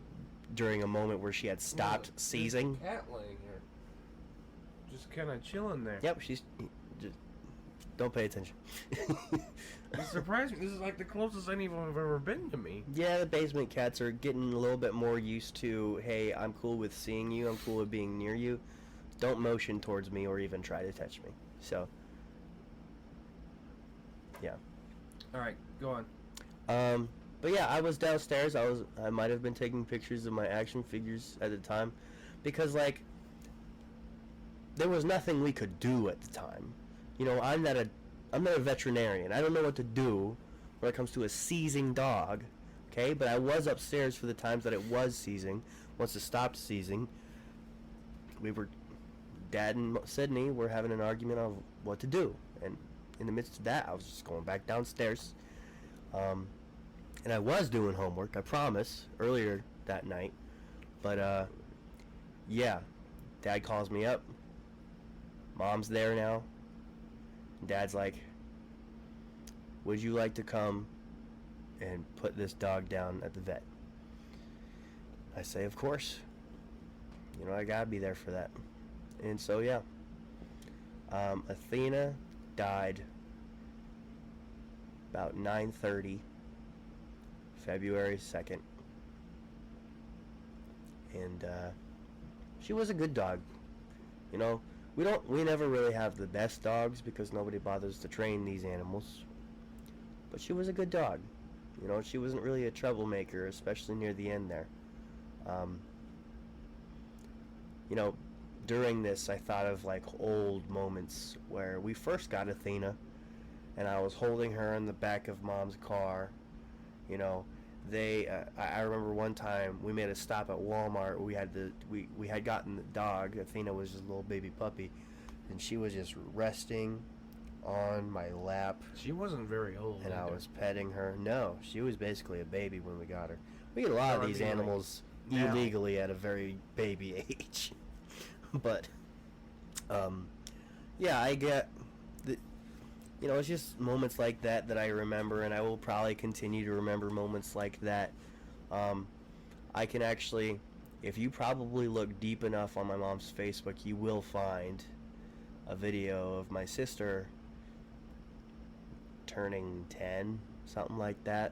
during a moment where she had stopped seizing. Cat laying here, just kind of chilling there. Yep, she's just don't pay attention. It surprised me. This is like the closest anyone have ever been to me. Yeah, the basement cats are getting a little bit more used to, hey, I'm cool with seeing you, I'm cool with being near you. Don't motion towards me or even try to touch me. So, yeah. All right, go on. But yeah, I was downstairs. I might have been taking pictures of my action figures at the time, because like there was nothing we could do at the time. You know, I'm not a veterinarian. I don't know what to do when it comes to a seizing dog. Okay, but I was upstairs for the times that it was seizing. Once it stopped seizing, Dad and Sydney were having an argument of what to do, and in the midst of that, I was just going back downstairs. And I was doing homework, I promise, earlier that night. But, yeah. Dad calls me up. Mom's there now. Dad's like, would you like to come and put this dog down at the vet? I say, of course. You know, I gotta be there for that. And so, yeah. Athena died about 9:30. February 2nd. And she was a good dog. You know, we never really have the best dogs because nobody bothers to train these animals. But she was a good dog. You know, she wasn't really a troublemaker, especially near the end there. You know, during this I thought of like old moments where we first got Athena and I was holding her in the back of Mom's car. You know, I remember one time we made a stop at Walmart. We had gotten the dog. Athena was just a little baby puppy, and she was just resting on my lap. She wasn't very old. And either. I was petting her. No, she was basically a baby when we got her. We get a lot of these animals like illegally at a very baby age. But, yeah, I get you know, it's just moments like that I remember, and I will probably continue to remember moments like that. I can actually, if you probably look deep enough on my mom's Facebook, you will find a video of my sister turning 10, something like that.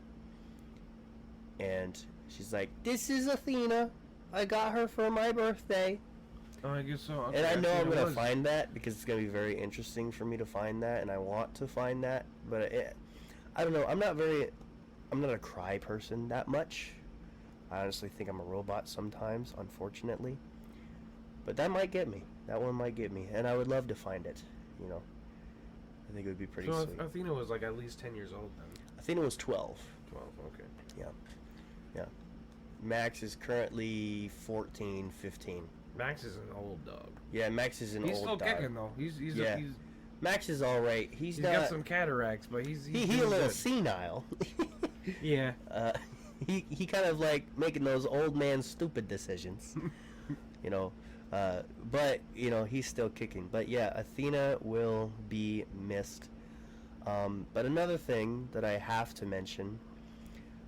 And she's like, "This is Athena. I got her for my birthday." Oh, I guess so. Okay, and I know I'm going to find that because it's going to be very interesting for me to find that, and I want to find that. But I don't know. I'm not a cry person that much. I honestly think I'm a robot sometimes, unfortunately. But that might get me. That one might get me. And I would love to find it, you know. I think it would be pretty sweet. So Athena was like at least 10 years old then? Athena was 12. 12, okay. Yeah. Yeah. Max is currently 14, 15. Max is an old dog. Yeah, Max is an old dog. He's still kicking though. He's Max is all right. He's got some cataracts, but he's he a little senile. Yeah. He kind of like making those old man stupid decisions. You know, but you know he's still kicking. But yeah, Athena will be missed. But another thing that I have to mention,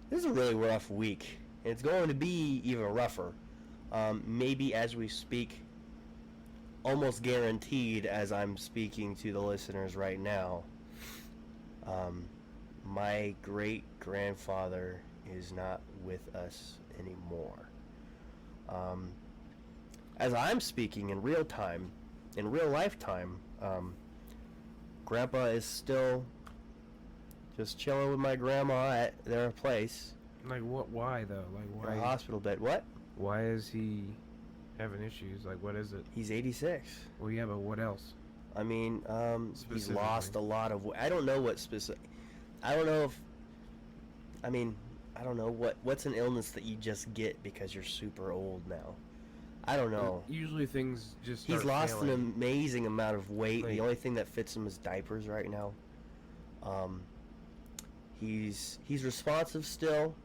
this is a really rough week. And it's going to be even rougher. Maybe as we speak, almost guaranteed as I'm speaking to the listeners right now, my great-grandfather is not with us anymore. As I'm speaking in real time, in real lifetime, Grandpa is still just chilling with my grandma at their place. Like what? Why though? Like why? In a hospital bed. What? Why is he having issues? Like what is it? He's 86. Well, yeah, but what else? I mean, he's lost a lot of. I don't know what specific. I don't know if. I mean, I don't know what's an illness that you just get because you're super old now. I don't know. Usually things just. He's lost failing. an amazing amount of weight. Like, the only thing that fits him is diapers right now. He's responsive still.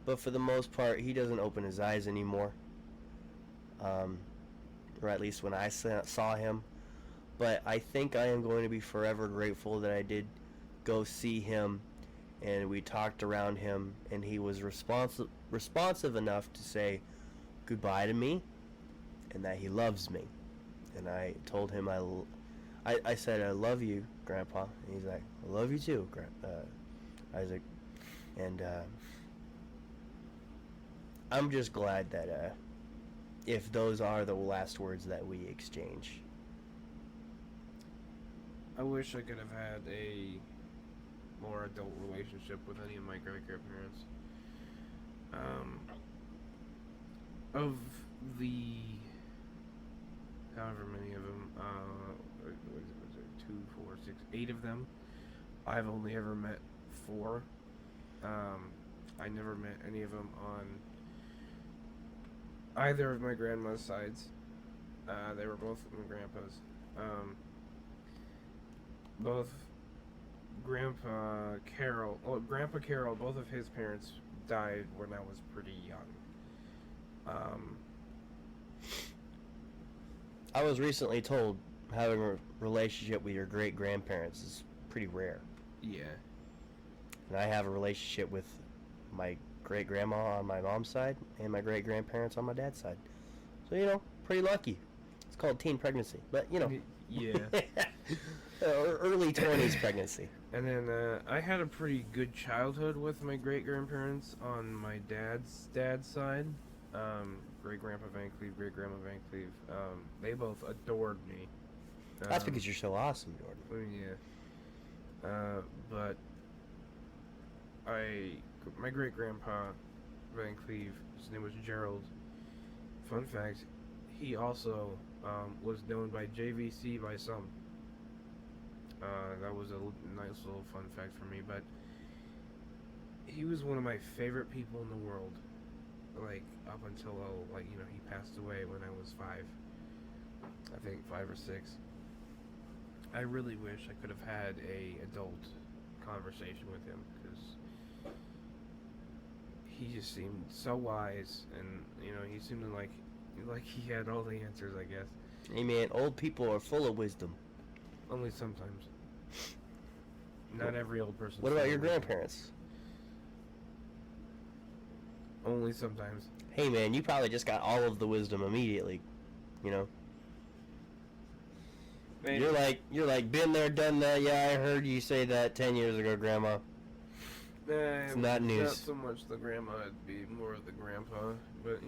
but for the most part, he doesn't open his eyes anymore. Or at least when I saw him. But I think I am going to be forever grateful that I did go see him, and we talked around him, and he was responsive enough to say goodbye to me, and that he loves me. And I told him I said, I love you, Grandpa. And he's like, I love you too, Isaac. And I'm just glad that if those are the last words that we exchange. I wish I could have had a more adult relationship with any of my great-grandparents. Of the however many of them, was it 2, 4, 6, 8 of them, I've only ever met 4. I never met any of them on either of my grandma's sides. They were both my grandpa's. Both Grandpa Carol, both of his parents died when I was pretty young. I was recently told having a relationship with your great-grandparents is pretty rare. Yeah. And I have a relationship with my great-grandma on my mom's side and my great-grandparents on my dad's side. So, pretty lucky. It's called teen pregnancy. But, Yeah. early 20s pregnancy. And then I had a pretty good childhood with my great-grandparents on my dad's side. Great-grandpa Van Cleve, great-grandma Van Cleve. They both adored me. That's because you're so awesome, Jordan. I mean, yeah. But my great-grandpa Van Cleve, his name was Gerald. Fun fact, he also was known by JVC by some. That was a nice little fun fact for me, but he was one of my favorite people in the world. Like, up until, he passed away when I was 5. I think 5 or 6. I really wish I could have had a adult conversation with him, because he just seemed so wise, and, he seemed like he had all the answers, I guess. Hey, man, old people are full of wisdom. Only sometimes. Not every old person. What about your grandparents? Only sometimes. Hey, man, you probably just got all of the wisdom immediately, Maybe. You're like, been there, done that. Yeah, I heard you say that 10 years ago, Grandma. It's not news. Not so much the grandma, it'd be more of the grandpa, but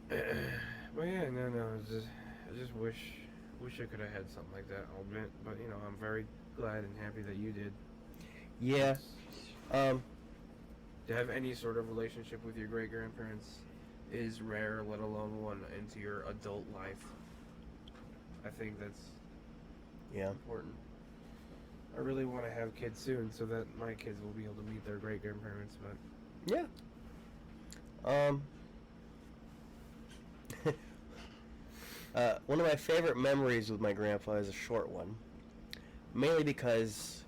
But yeah, no, I just wish I could have had something like that, I'll admit. But I'm very glad and happy that you did. Yeah. To have any sort of relationship with your great grandparents is rare, let alone one into your adult life. I think that's important. I really want to have kids soon so that my kids will be able to meet their great grandparents. But yeah. One of my favorite memories with my grandpa is a short one. Mainly because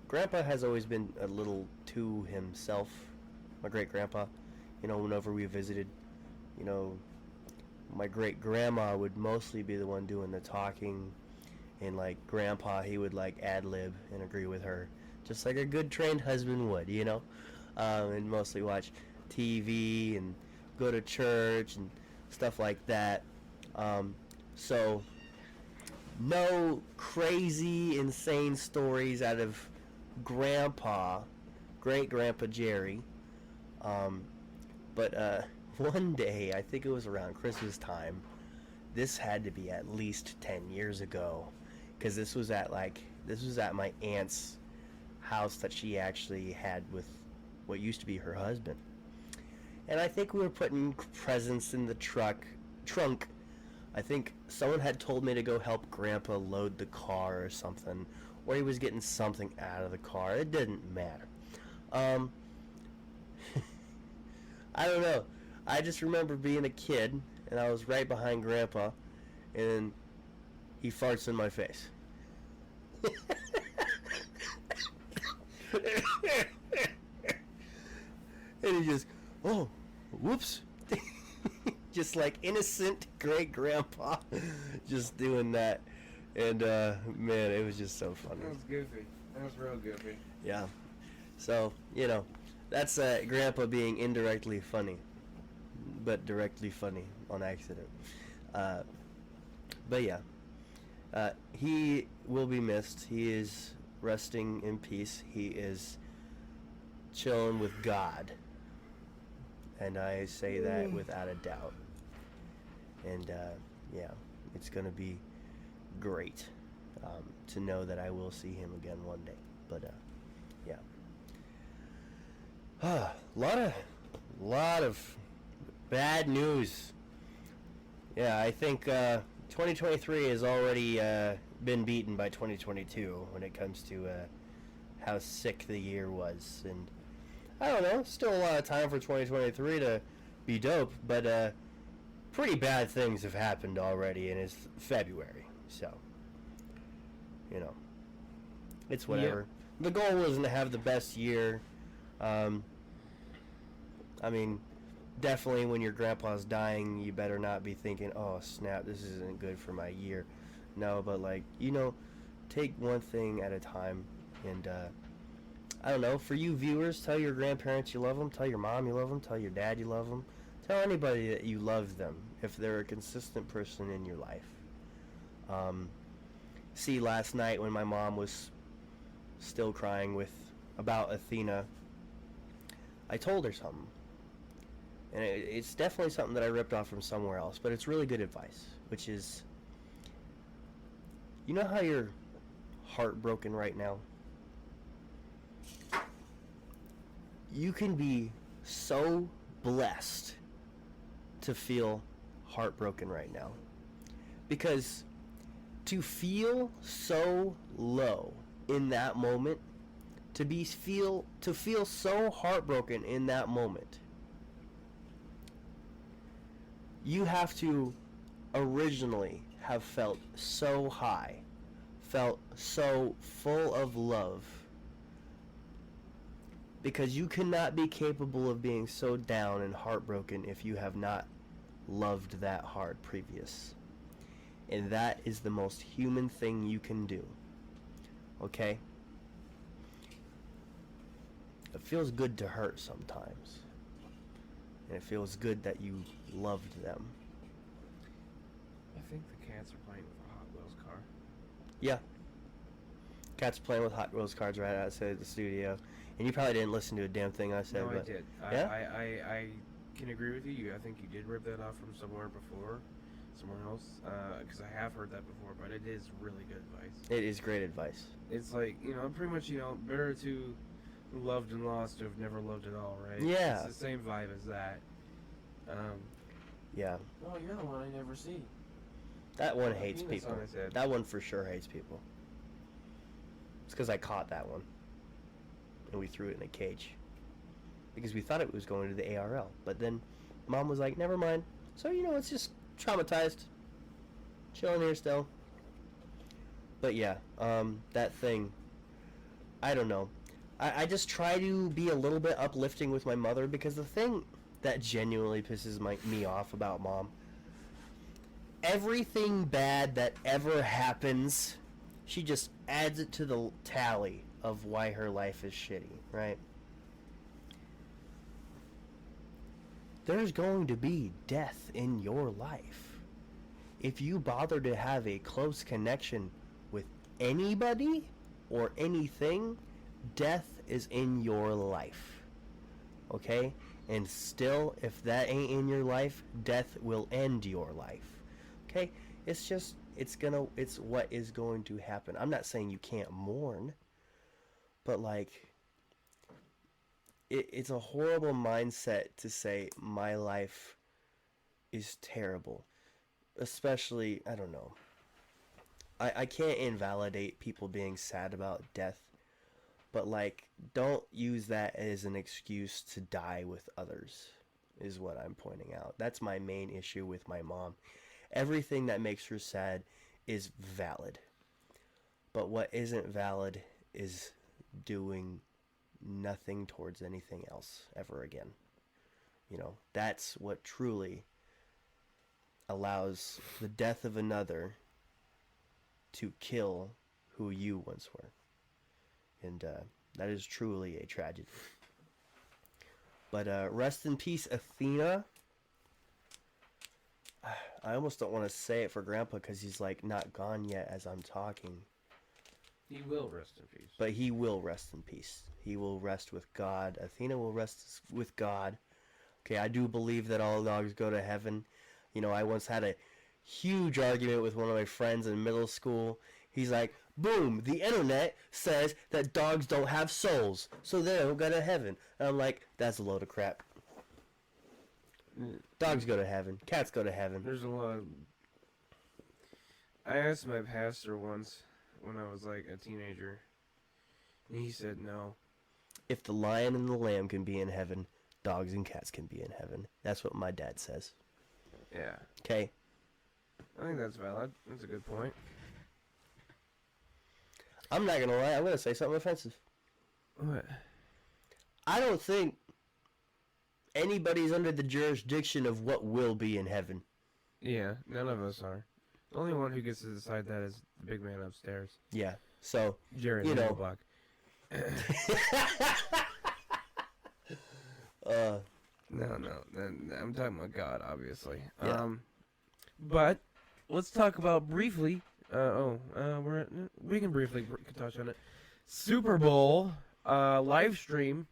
Grandpa has always been a little to himself. My great-grandpa, whenever we visited, my great-grandma would mostly be the one doing the talking. And, Grandpa, he would, ad-lib and agree with her. Just like a good trained husband would, and mostly watch TV and go to church and stuff like that. So, no crazy, insane stories out of Grandpa, great-grandpa Jerry. But one day, I think it was around Christmas time, this had to be at least 10 years ago, because this was at my aunt's house that she actually had with what used to be her husband. And I think we were putting presents in the trunk. I think someone had told me to go help Grandpa load the car or something, or he was getting something out of the car. It didn't matter. I don't know. I just remember being a kid, and I was right behind Grandpa, and he farts in my face. And he just, oh, whoops. Just like innocent great grandpa just doing that. And man, it was just so funny. That was goofy. That was real goofy. Yeah. So, that's grandpa being indirectly funny, but directly funny on accident. But yeah, he will be missed. He is resting in peace. He is chilling with God, and I say that without a doubt. And yeah, it's gonna be great to know that I will see him again one day. But yeah, lot of bad news. Yeah, I think 2023 has already been beaten by 2022 when it comes to how sick the year was. And I don't know, still a lot of time for 2023 to be dope, but pretty bad things have happened already, and it's February, so it's whatever. Yeah. The goal wasn't to have the best year. I mean, definitely when your grandpa's dying, you better not be thinking, oh snap, this isn't good for my year. No, but take one thing at a time. And I don't know, for you viewers, tell your grandparents you love them, tell your mom you love them, tell your dad you love them, tell anybody that you love them if they're a consistent person in your life. See, last night when my mom was still crying about Athena, I told her something. And it's definitely something that I ripped off from somewhere else, but it's really good advice, which is, you know how you're heartbroken right now? You can be so blessed to feel heartbroken right now. Because to feel so low in that moment, to feel so heartbroken in that moment, you have to originally have felt so high, felt so full of love, because you cannot be capable of being so down and heartbroken if you have not loved that hard previous. And that is the most human thing you can do. Okay? It feels good to hurt sometimes. And it feels good that you loved them. I think the cats are playing with a Hot Wheels car. Yeah. Cats playing with Hot Wheels cars right outside the studio. And you probably didn't listen to a damn thing I said. No, but I did. Yeah? I can agree with you. I think you did rip that off from somewhere else. Because I have heard that before, but it is really good advice. It is great advice. It's like, pretty much, better to loved and lost to have never loved at all, right? Yeah. It's the same vibe as that. Yeah. Oh, you're the one I never see. That one hates penis people. on his head. That one for sure hates people. It's because I caught that one. And we threw it in a cage. Because we thought it was going to the ARL. But then Mom was like, never mind. So, it's just traumatized. Chilling here still. But yeah, that thing, I don't know. I just try to be a little bit uplifting with my mother, because the thing that genuinely pisses me off about Mom, everything bad that ever happens, she just adds it to the tally of why her life is shitty, right? There's going to be death in your life. If you bother to have a close connection with anybody or anything, death is in your life. Okay? And still, if that ain't in your life, death will end your life. Okay? It's what is going to happen. I'm not saying you can't mourn, but it's a horrible mindset to say my life is terrible. Especially, I don't know. I can't invalidate people being sad about death, but don't use that as an excuse to die with others, is what I'm pointing out. That's my main issue with my mom. Everything that makes her sad is valid. But what isn't valid is doing nothing towards anything else ever again. You know, that's what truly allows the death of another to kill who you once were. And that is truly a tragedy. But rest in peace, Athena. I almost don't want to say it for Grandpa because he's like not gone yet as I'm talking. He will rest in peace. But he will rest in peace. He will rest with God. Athena will rest with God. Okay, I do believe that all dogs go to heaven. You know, I once had a huge argument with one of my friends in middle school. He's like, boom, the internet says that dogs don't have souls, so they don't go to heaven. And I'm like, that's a load of crap. Dogs go to heaven. Cats go to heaven. There's a lot of... I asked my pastor once when I was like a teenager, and he said no. If the lion and the lamb can be in heaven, dogs and cats can be in heaven. That's what my dad says. Yeah. Okay? I think that's valid. That's a good point. I'm not going to lie. I'm going to say something offensive. What? I don't think anybody's under the jurisdiction of what will be in heaven. Yeah, none of us are. The only one who gets to decide that is the big man upstairs. Yeah. So, Jared, you know. Block. No. I'm talking about God, obviously. Yeah. But let's talk about briefly. We can briefly touch on it. Super Bowl live stream.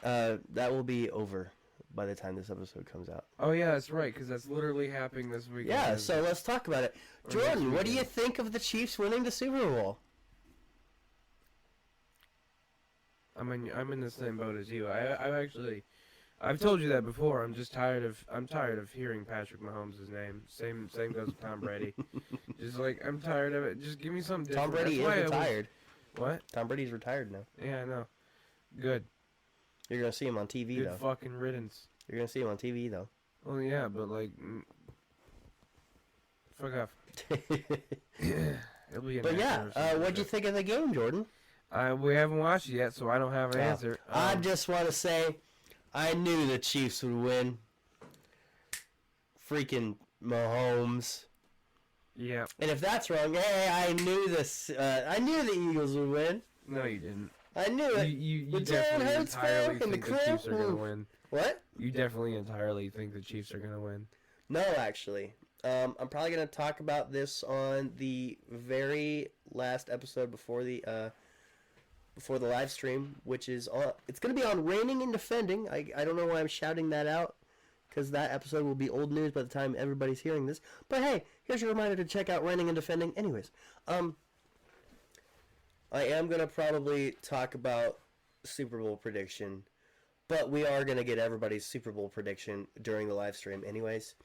That will be over by the time this episode comes out. Oh yeah, that's right, because that's literally happening this weekend. Yeah. So let's talk about it. Jordan, what do you think of the Chiefs winning the Super Bowl? I'm in the same boat as you. I've told you that before. I'm tired of hearing Patrick Mahomes' name. Same goes with Tom Brady. Just like I'm tired of it. Just give me something different. Tom Brady is retired. What? Tom Brady's retired now. Yeah, I know. Good. You're gonna see him on TV Good though. fucking riddance. You're gonna see him on TV though. Well, yeah, but like, fuck off. It'll be. But yeah, what'd you think of the game, Jordan? We haven't watched it yet, so I don't have an answer. I just want to say, I knew the Chiefs would win. Freaking Mahomes. Yeah. And if that's wrong, hey, I knew this. I knew the Eagles would win. No, you didn't. I knew it. You definitely entirely think the Chiefs are going to win. What? You definitely entirely think the Chiefs are going to win. No, actually. I'm probably going to talk about this on the very last episode before the live stream, which is on. It's going to be on reigning and defending. I don't know why I'm shouting that out, because that episode will be old news by the time everybody's hearing this. But hey, here's your reminder to check out reigning and defending. Anyways, I am going to probably talk about Super Bowl prediction, but we are going to get everybody's Super Bowl prediction during the live stream anyways.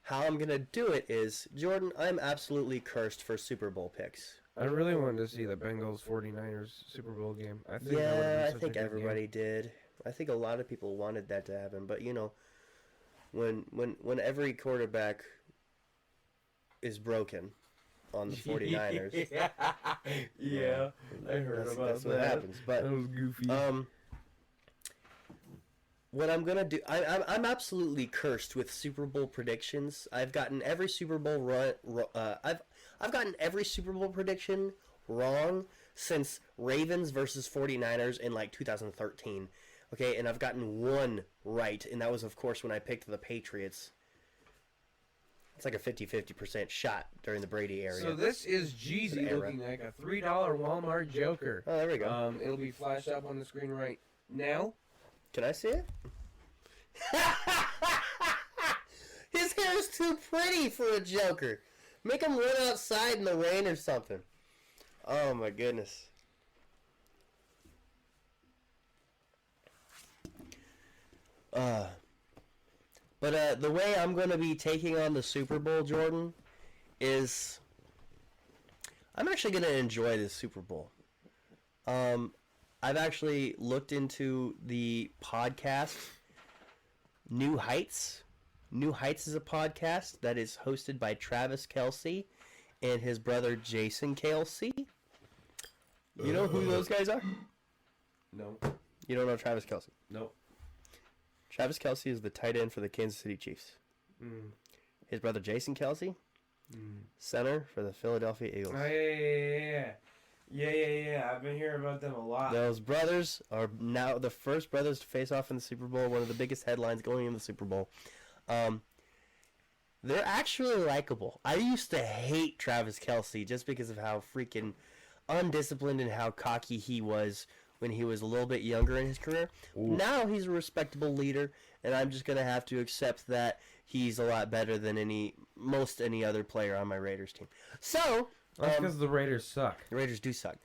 How I'm going to do it is, Jordan, I'm absolutely cursed for Super Bowl picks. I really wanted to see the Bengals 49ers Super Bowl game. I think everybody did. I think a lot of people wanted that to happen, but you know, when every quarterback is broken on the 49ers. yeah, I heard about that's what happens. But that was goofy. What I'm gonna do, I'm absolutely cursed with Super Bowl predictions. I've gotten every Super Bowl I've gotten every Super Bowl prediction wrong since Ravens versus 49ers in like 2013. Okay, and I've gotten one right, and that was of course when I picked the Patriots. It's like a 50-50% shot during the Brady area. So this is Jeezy looking like a $3 Walmart Joker. Oh, there we go. It'll be flashed up on the screen right now. Can I see it? His hair is too pretty for a Joker. Make him run outside in the rain or something. Oh my goodness. But the way I'm going to be taking on the Super Bowl, Jordan, is I'm actually going to enjoy this Super Bowl. I've actually looked into the podcast New Heights. New Heights is a podcast that is hosted by Travis Kelce and his brother Jason Kelce. You know who those guys are? No. You don't know Travis Kelce? Nope. Travis Kelce is the tight end for the Kansas City Chiefs. Mm. His brother Jason Kelce, center for the Philadelphia Eagles. Oh, yeah. I've been hearing about them a lot. Those brothers are now the first brothers to face off in the Super Bowl. One of the biggest headlines going in the Super Bowl. They're actually likable. I used to hate Travis Kelce just because of how freaking undisciplined and how cocky he was when he was a little bit younger in his career. Ooh. Now he's a respectable leader, and I'm just going to have to accept that he's a lot better than any other player on my Raiders team. So... That's because the Raiders suck. The Raiders do suck.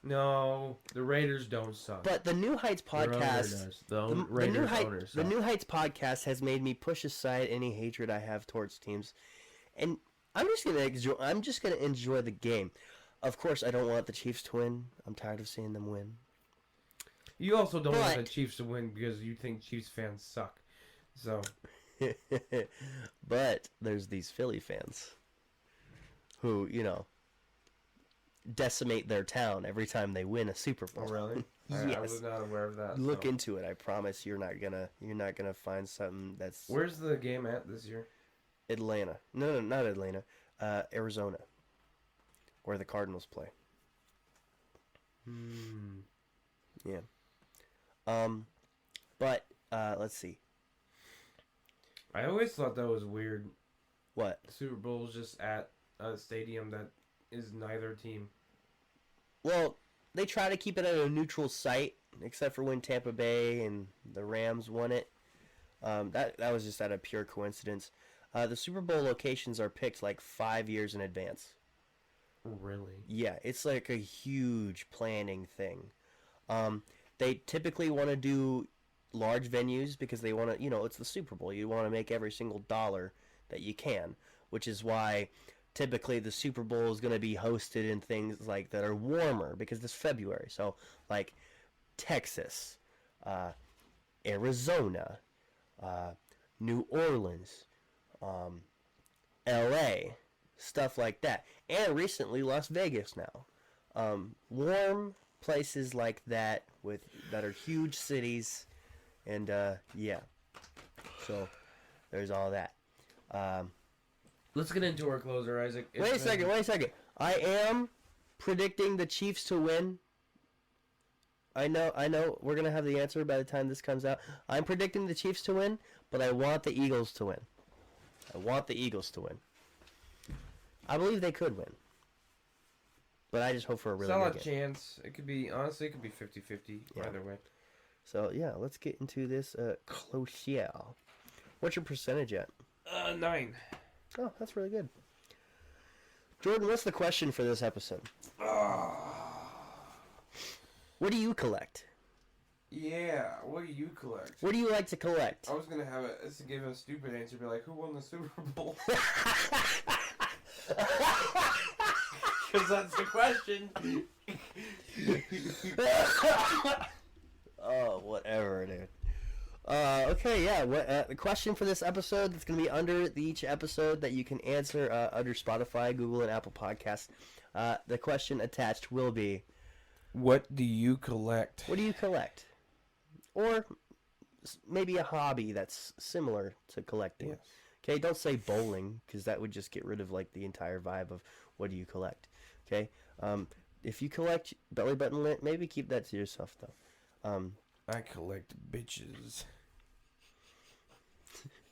No, the Raiders don't suck. But the New Heights podcast, the Raiders owners suck. The New Heights podcast has made me push aside any hatred I have towards teams, and I'm just gonna enjoy the game. Of course, I don't want the Chiefs to win. I'm tired of seeing them win. You also don't want the Chiefs to win because you think Chiefs fans suck. So, but there's these Philly fans who, decimate their town every time they win a Super Bowl. Oh, really? Yes. I was not aware of that. Look into it. I promise you're not gonna find something that's. Where's the game at this year? Atlanta. No, not Atlanta. Arizona, where the Cardinals play. Yeah. But let's see. I always thought that was weird. What? Super Bowl's just at a stadium that is neither team. Well, they try to keep it at a neutral site, except for when Tampa Bay and the Rams won it. That was just out of pure coincidence. The Super Bowl locations are picked like 5 years in advance. Really? Yeah, it's like a huge planning thing. They typically want to do large venues because they want to, it's the Super Bowl. You want to make every single dollar that you can, which is why typically the Super Bowl is going to be hosted in things like that are warmer because it's February. So like Texas, Arizona, New Orleans, LA, stuff like that. And recently Las Vegas now. Warm places like that that are huge cities. And yeah. So there's all that. Let's get into our closer, Isaac. Wait a second. I am predicting the Chiefs to win. I know we're going to have the answer by the time this comes out. I'm predicting the Chiefs to win, but I want the Eagles to win. I believe they could win. But I just hope for a really good game. Chance. It could be 50-50 either way. So, yeah, let's get into this closer. What's your percentage at? 9. Oh, that's really good. Jordan, what's the question for this episode? What do you collect? Yeah, what do you collect? What do you like to collect? I was going to give a stupid answer, be like, who won the Super Bowl? Because that's the question. Oh, whatever, dude. Okay, yeah. The question for this episode that's going to be under each episode that you can answer under Spotify, Google, and Apple Podcasts. The question attached will be, what do you collect? What do you collect? Or maybe a hobby that's similar to collecting. Yes. Okay, don't say bowling, because that would just get rid of like the entire vibe of what do you collect. Okay, if you collect belly button lint, maybe keep that to yourself though. I collect bitches.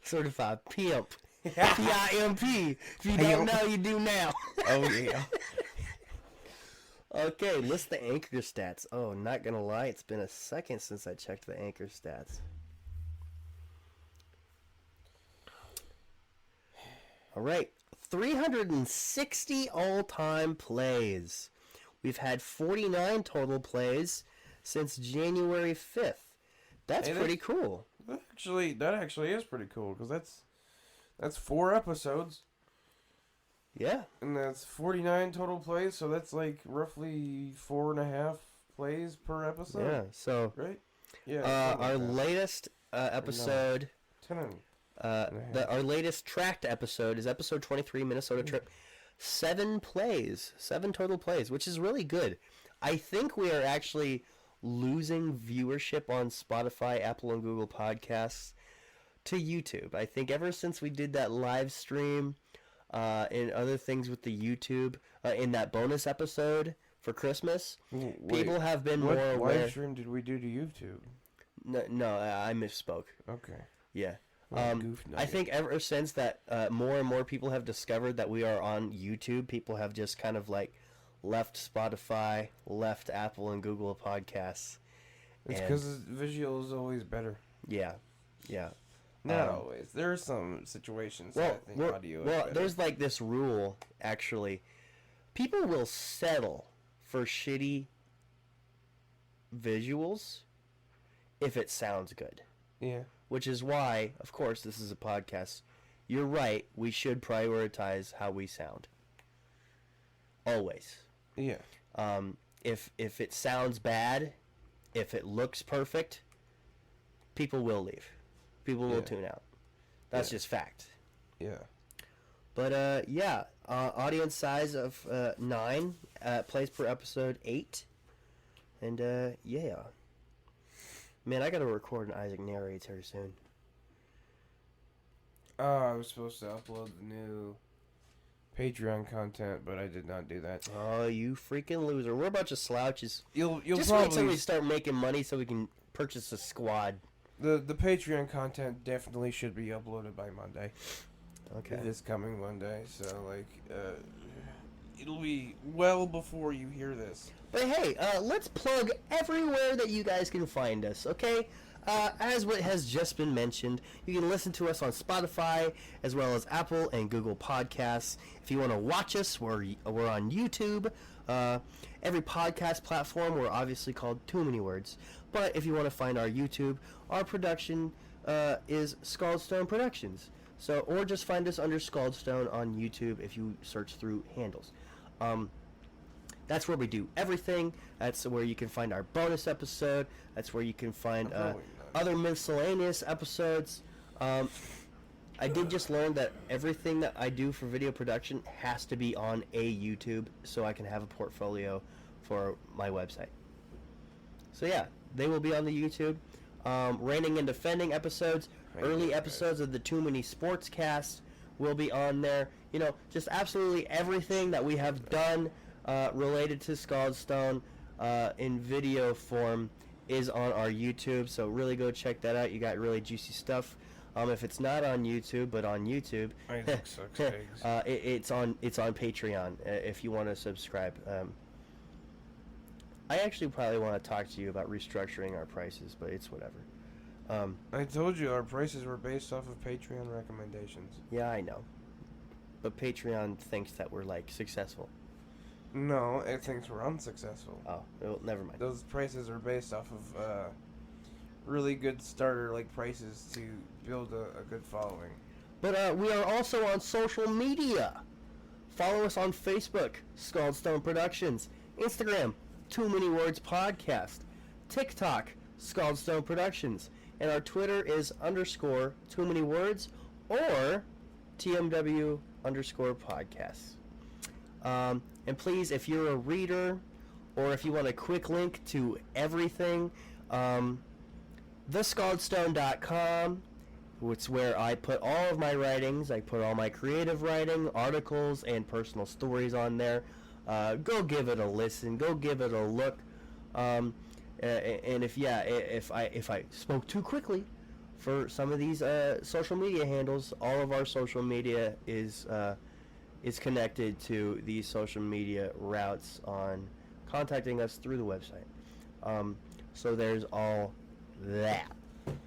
Certified pimp. P-I-M-P. If you don't know, you do now. Oh, yeah. Okay, list the anchor stats. Oh, not gonna lie, it's been a second since I checked the anchor stats. Alright, 360 all-time plays. We've had 49 total plays since January 5th. That's pretty cool. That actually is pretty cool, because that's 4 episodes. Yeah. And that's 49 total plays, so that's like roughly 4.5 plays per episode. Yeah, so... Right? Yeah. Our latest episode... 10 our latest tracked episode is episode 23, Minnesota trip. 7 total plays, which is really good. I think we are actually losing viewership on Spotify, Apple, and Google Podcasts to YouTube. I think ever since we did that live stream and other things with the YouTube in that bonus episode for Christmas, people have been more aware. What live stream did we do to YouTube? No, I misspoke. Okay. Yeah. Goof I think ever since that more and more people have discovered that we are on YouTube, people have just kind of like left Spotify, left Apple and Google Podcasts. It's because visual is always better. Yeah. Yeah. Not always. There are some situations that I think audio is better. There's like this rule, actually. People will settle for shitty visuals if it sounds good. Yeah. Which is why, of course, this is a podcast. You're right. We should prioritize how we sound. Always. Yeah. If it sounds bad, if it looks perfect, people will leave. People will tune out. That's just fact. Yeah. But audience size of 9, plays per episode 8, and yeah. Man, I gotta record an Isaac Narrates here soon. I was supposed to upload the new Patreon content, but I did not do that. Oh, you freaking loser! We're a bunch of slouches. You'll just probably wait till we start making money so we can purchase a squad. The Patreon content definitely should be uploaded by Monday. Okay. This coming Monday, so like it'll be well before you hear this. But hey, let's plug everywhere that you guys can find us, okay? As what has just been mentioned, you can listen to us on Spotify as well as Apple and Google Podcasts. If you want to watch us, we're on YouTube. Every podcast platform, we're obviously called Too Many Words. But if you want to find our YouTube, our production is Scaldstone Productions. So, or just find us under Scaldstone on YouTube if you search through handles. That's where we do everything. That's where you can find our bonus episode. That's where you can find other miscellaneous episodes. I did just learn that everything that I do for video production has to be on a YouTube so I can have a portfolio for my website. So yeah, they will be on the YouTube. Reigning and Defending episodes, early episodes of the Too Many Sports Cast will be on there. You know, just absolutely everything that we have done related to Scaldstone in video form is on our YouTube. So really go check that out. You got really juicy stuff. If it's not on YouTube, but on YouTube, Isaac sucks eggs. it's on Patreon if you want to subscribe. I actually probably want to talk to you about restructuring our prices, but it's whatever. I told you our prices were based off of Patreon recommendations. Yeah, I know. But Patreon thinks that we're, like, successful. No, it thinks we're unsuccessful. Oh, well, never mind. Those prices are based off of really good starter like prices to build a good following. But we are also on social media. Follow us on Facebook, Scaldstone Productions, Instagram, Too Many Words Podcast, TikTok, Scaldstone Productions, and our Twitter is _Too Many Words or TMW _podcasts. And please, if you're a reader or if you want a quick link to everything, thescaldstone.com, it's where I put all of my writings. I put all my creative writing, articles, and personal stories on there. Go give it a listen. Go give it a look. And if I spoke too quickly for some of these social media handles, all of our social media is connected to these social media routes on contacting us through the website. So there's all that.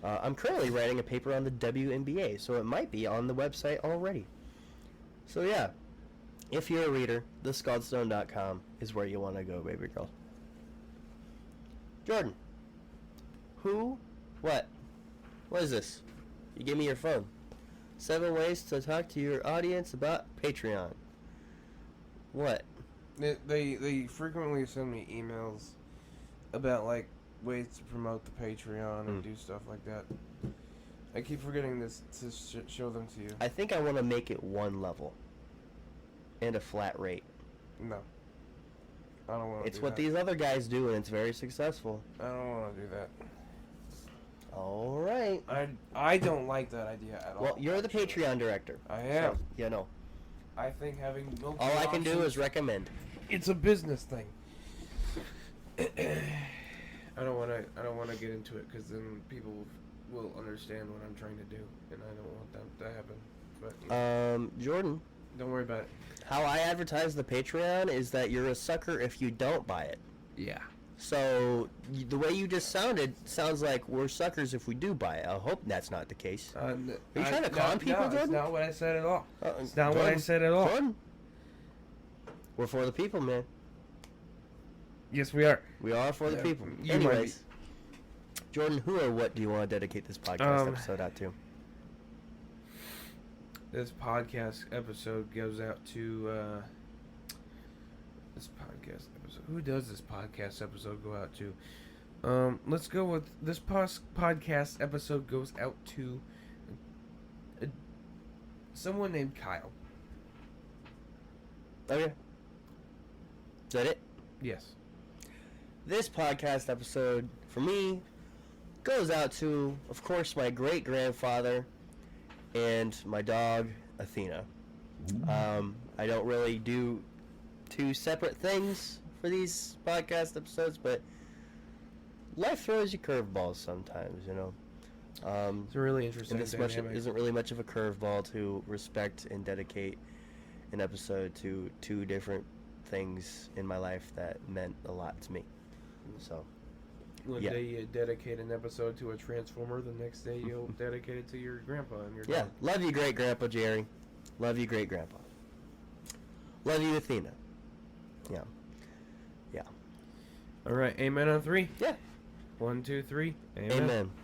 I'm currently writing a paper on the WNBA, so it might be on the website already. So yeah, if you're a reader, thescaldstone.com is where you want to go, baby girl. Jordan, what is this? You give me your phone. 7 ways to talk to your audience about Patreon. What? They frequently send me emails about like ways to promote the Patreon and do stuff like that. I keep forgetting this to show them to you. I think I want to make it 1 level and a flat rate. No. I don't want to. It's what these other guys do, and it's very successful. I don't want to do that. All right. I don't like that idea at all. Well, you're the Patreon director. I am. So, you know. I think having multiple All I can do options- is recommend. It's a business thing. I don't want to get into it because then people will understand what I'm trying to do, and I don't want that to happen. But you know, Jordan, don't worry about it. how I advertise the Patreon is that you're a sucker if you don't buy it. Yeah. So the way you just sounded sounds like we're suckers if we do buy it. I hope that's not the case. Are you trying to con people, no, Jordan? It's not what I said at all. It's not Jordan, what I said at all. Jordan, we're for the people, man. Yes, we are. We are for the Yeah, people. you Anyways, Jordan, who or what do you want to dedicate this podcast episode out to? This podcast episode goes out to this podcast episode. Who does this podcast episode go out to? Let's go with this podcast episode goes out to someone named Kyle. Okay. Is that it? Yes. This podcast episode, for me, goes out to, of course, my great-grandfather and my dog, Athena. I don't really do two separate things for these podcast episodes, but life throws you curveballs sometimes, you know. It's a really interesting And this dynamic. isn't really much of a curveball to respect and dedicate an episode to two different things in my life that meant a lot to me. So, One yeah. day you dedicate an episode to a Transformer, the next day you'll dedicate it to your grandpa and your yeah, dog. love you, great-grandpa Jerry. Love you, great-grandpa. Love you, Athena. Yeah. Yeah. All right, amen on 3. Yeah. 1, 2, 3. Amen.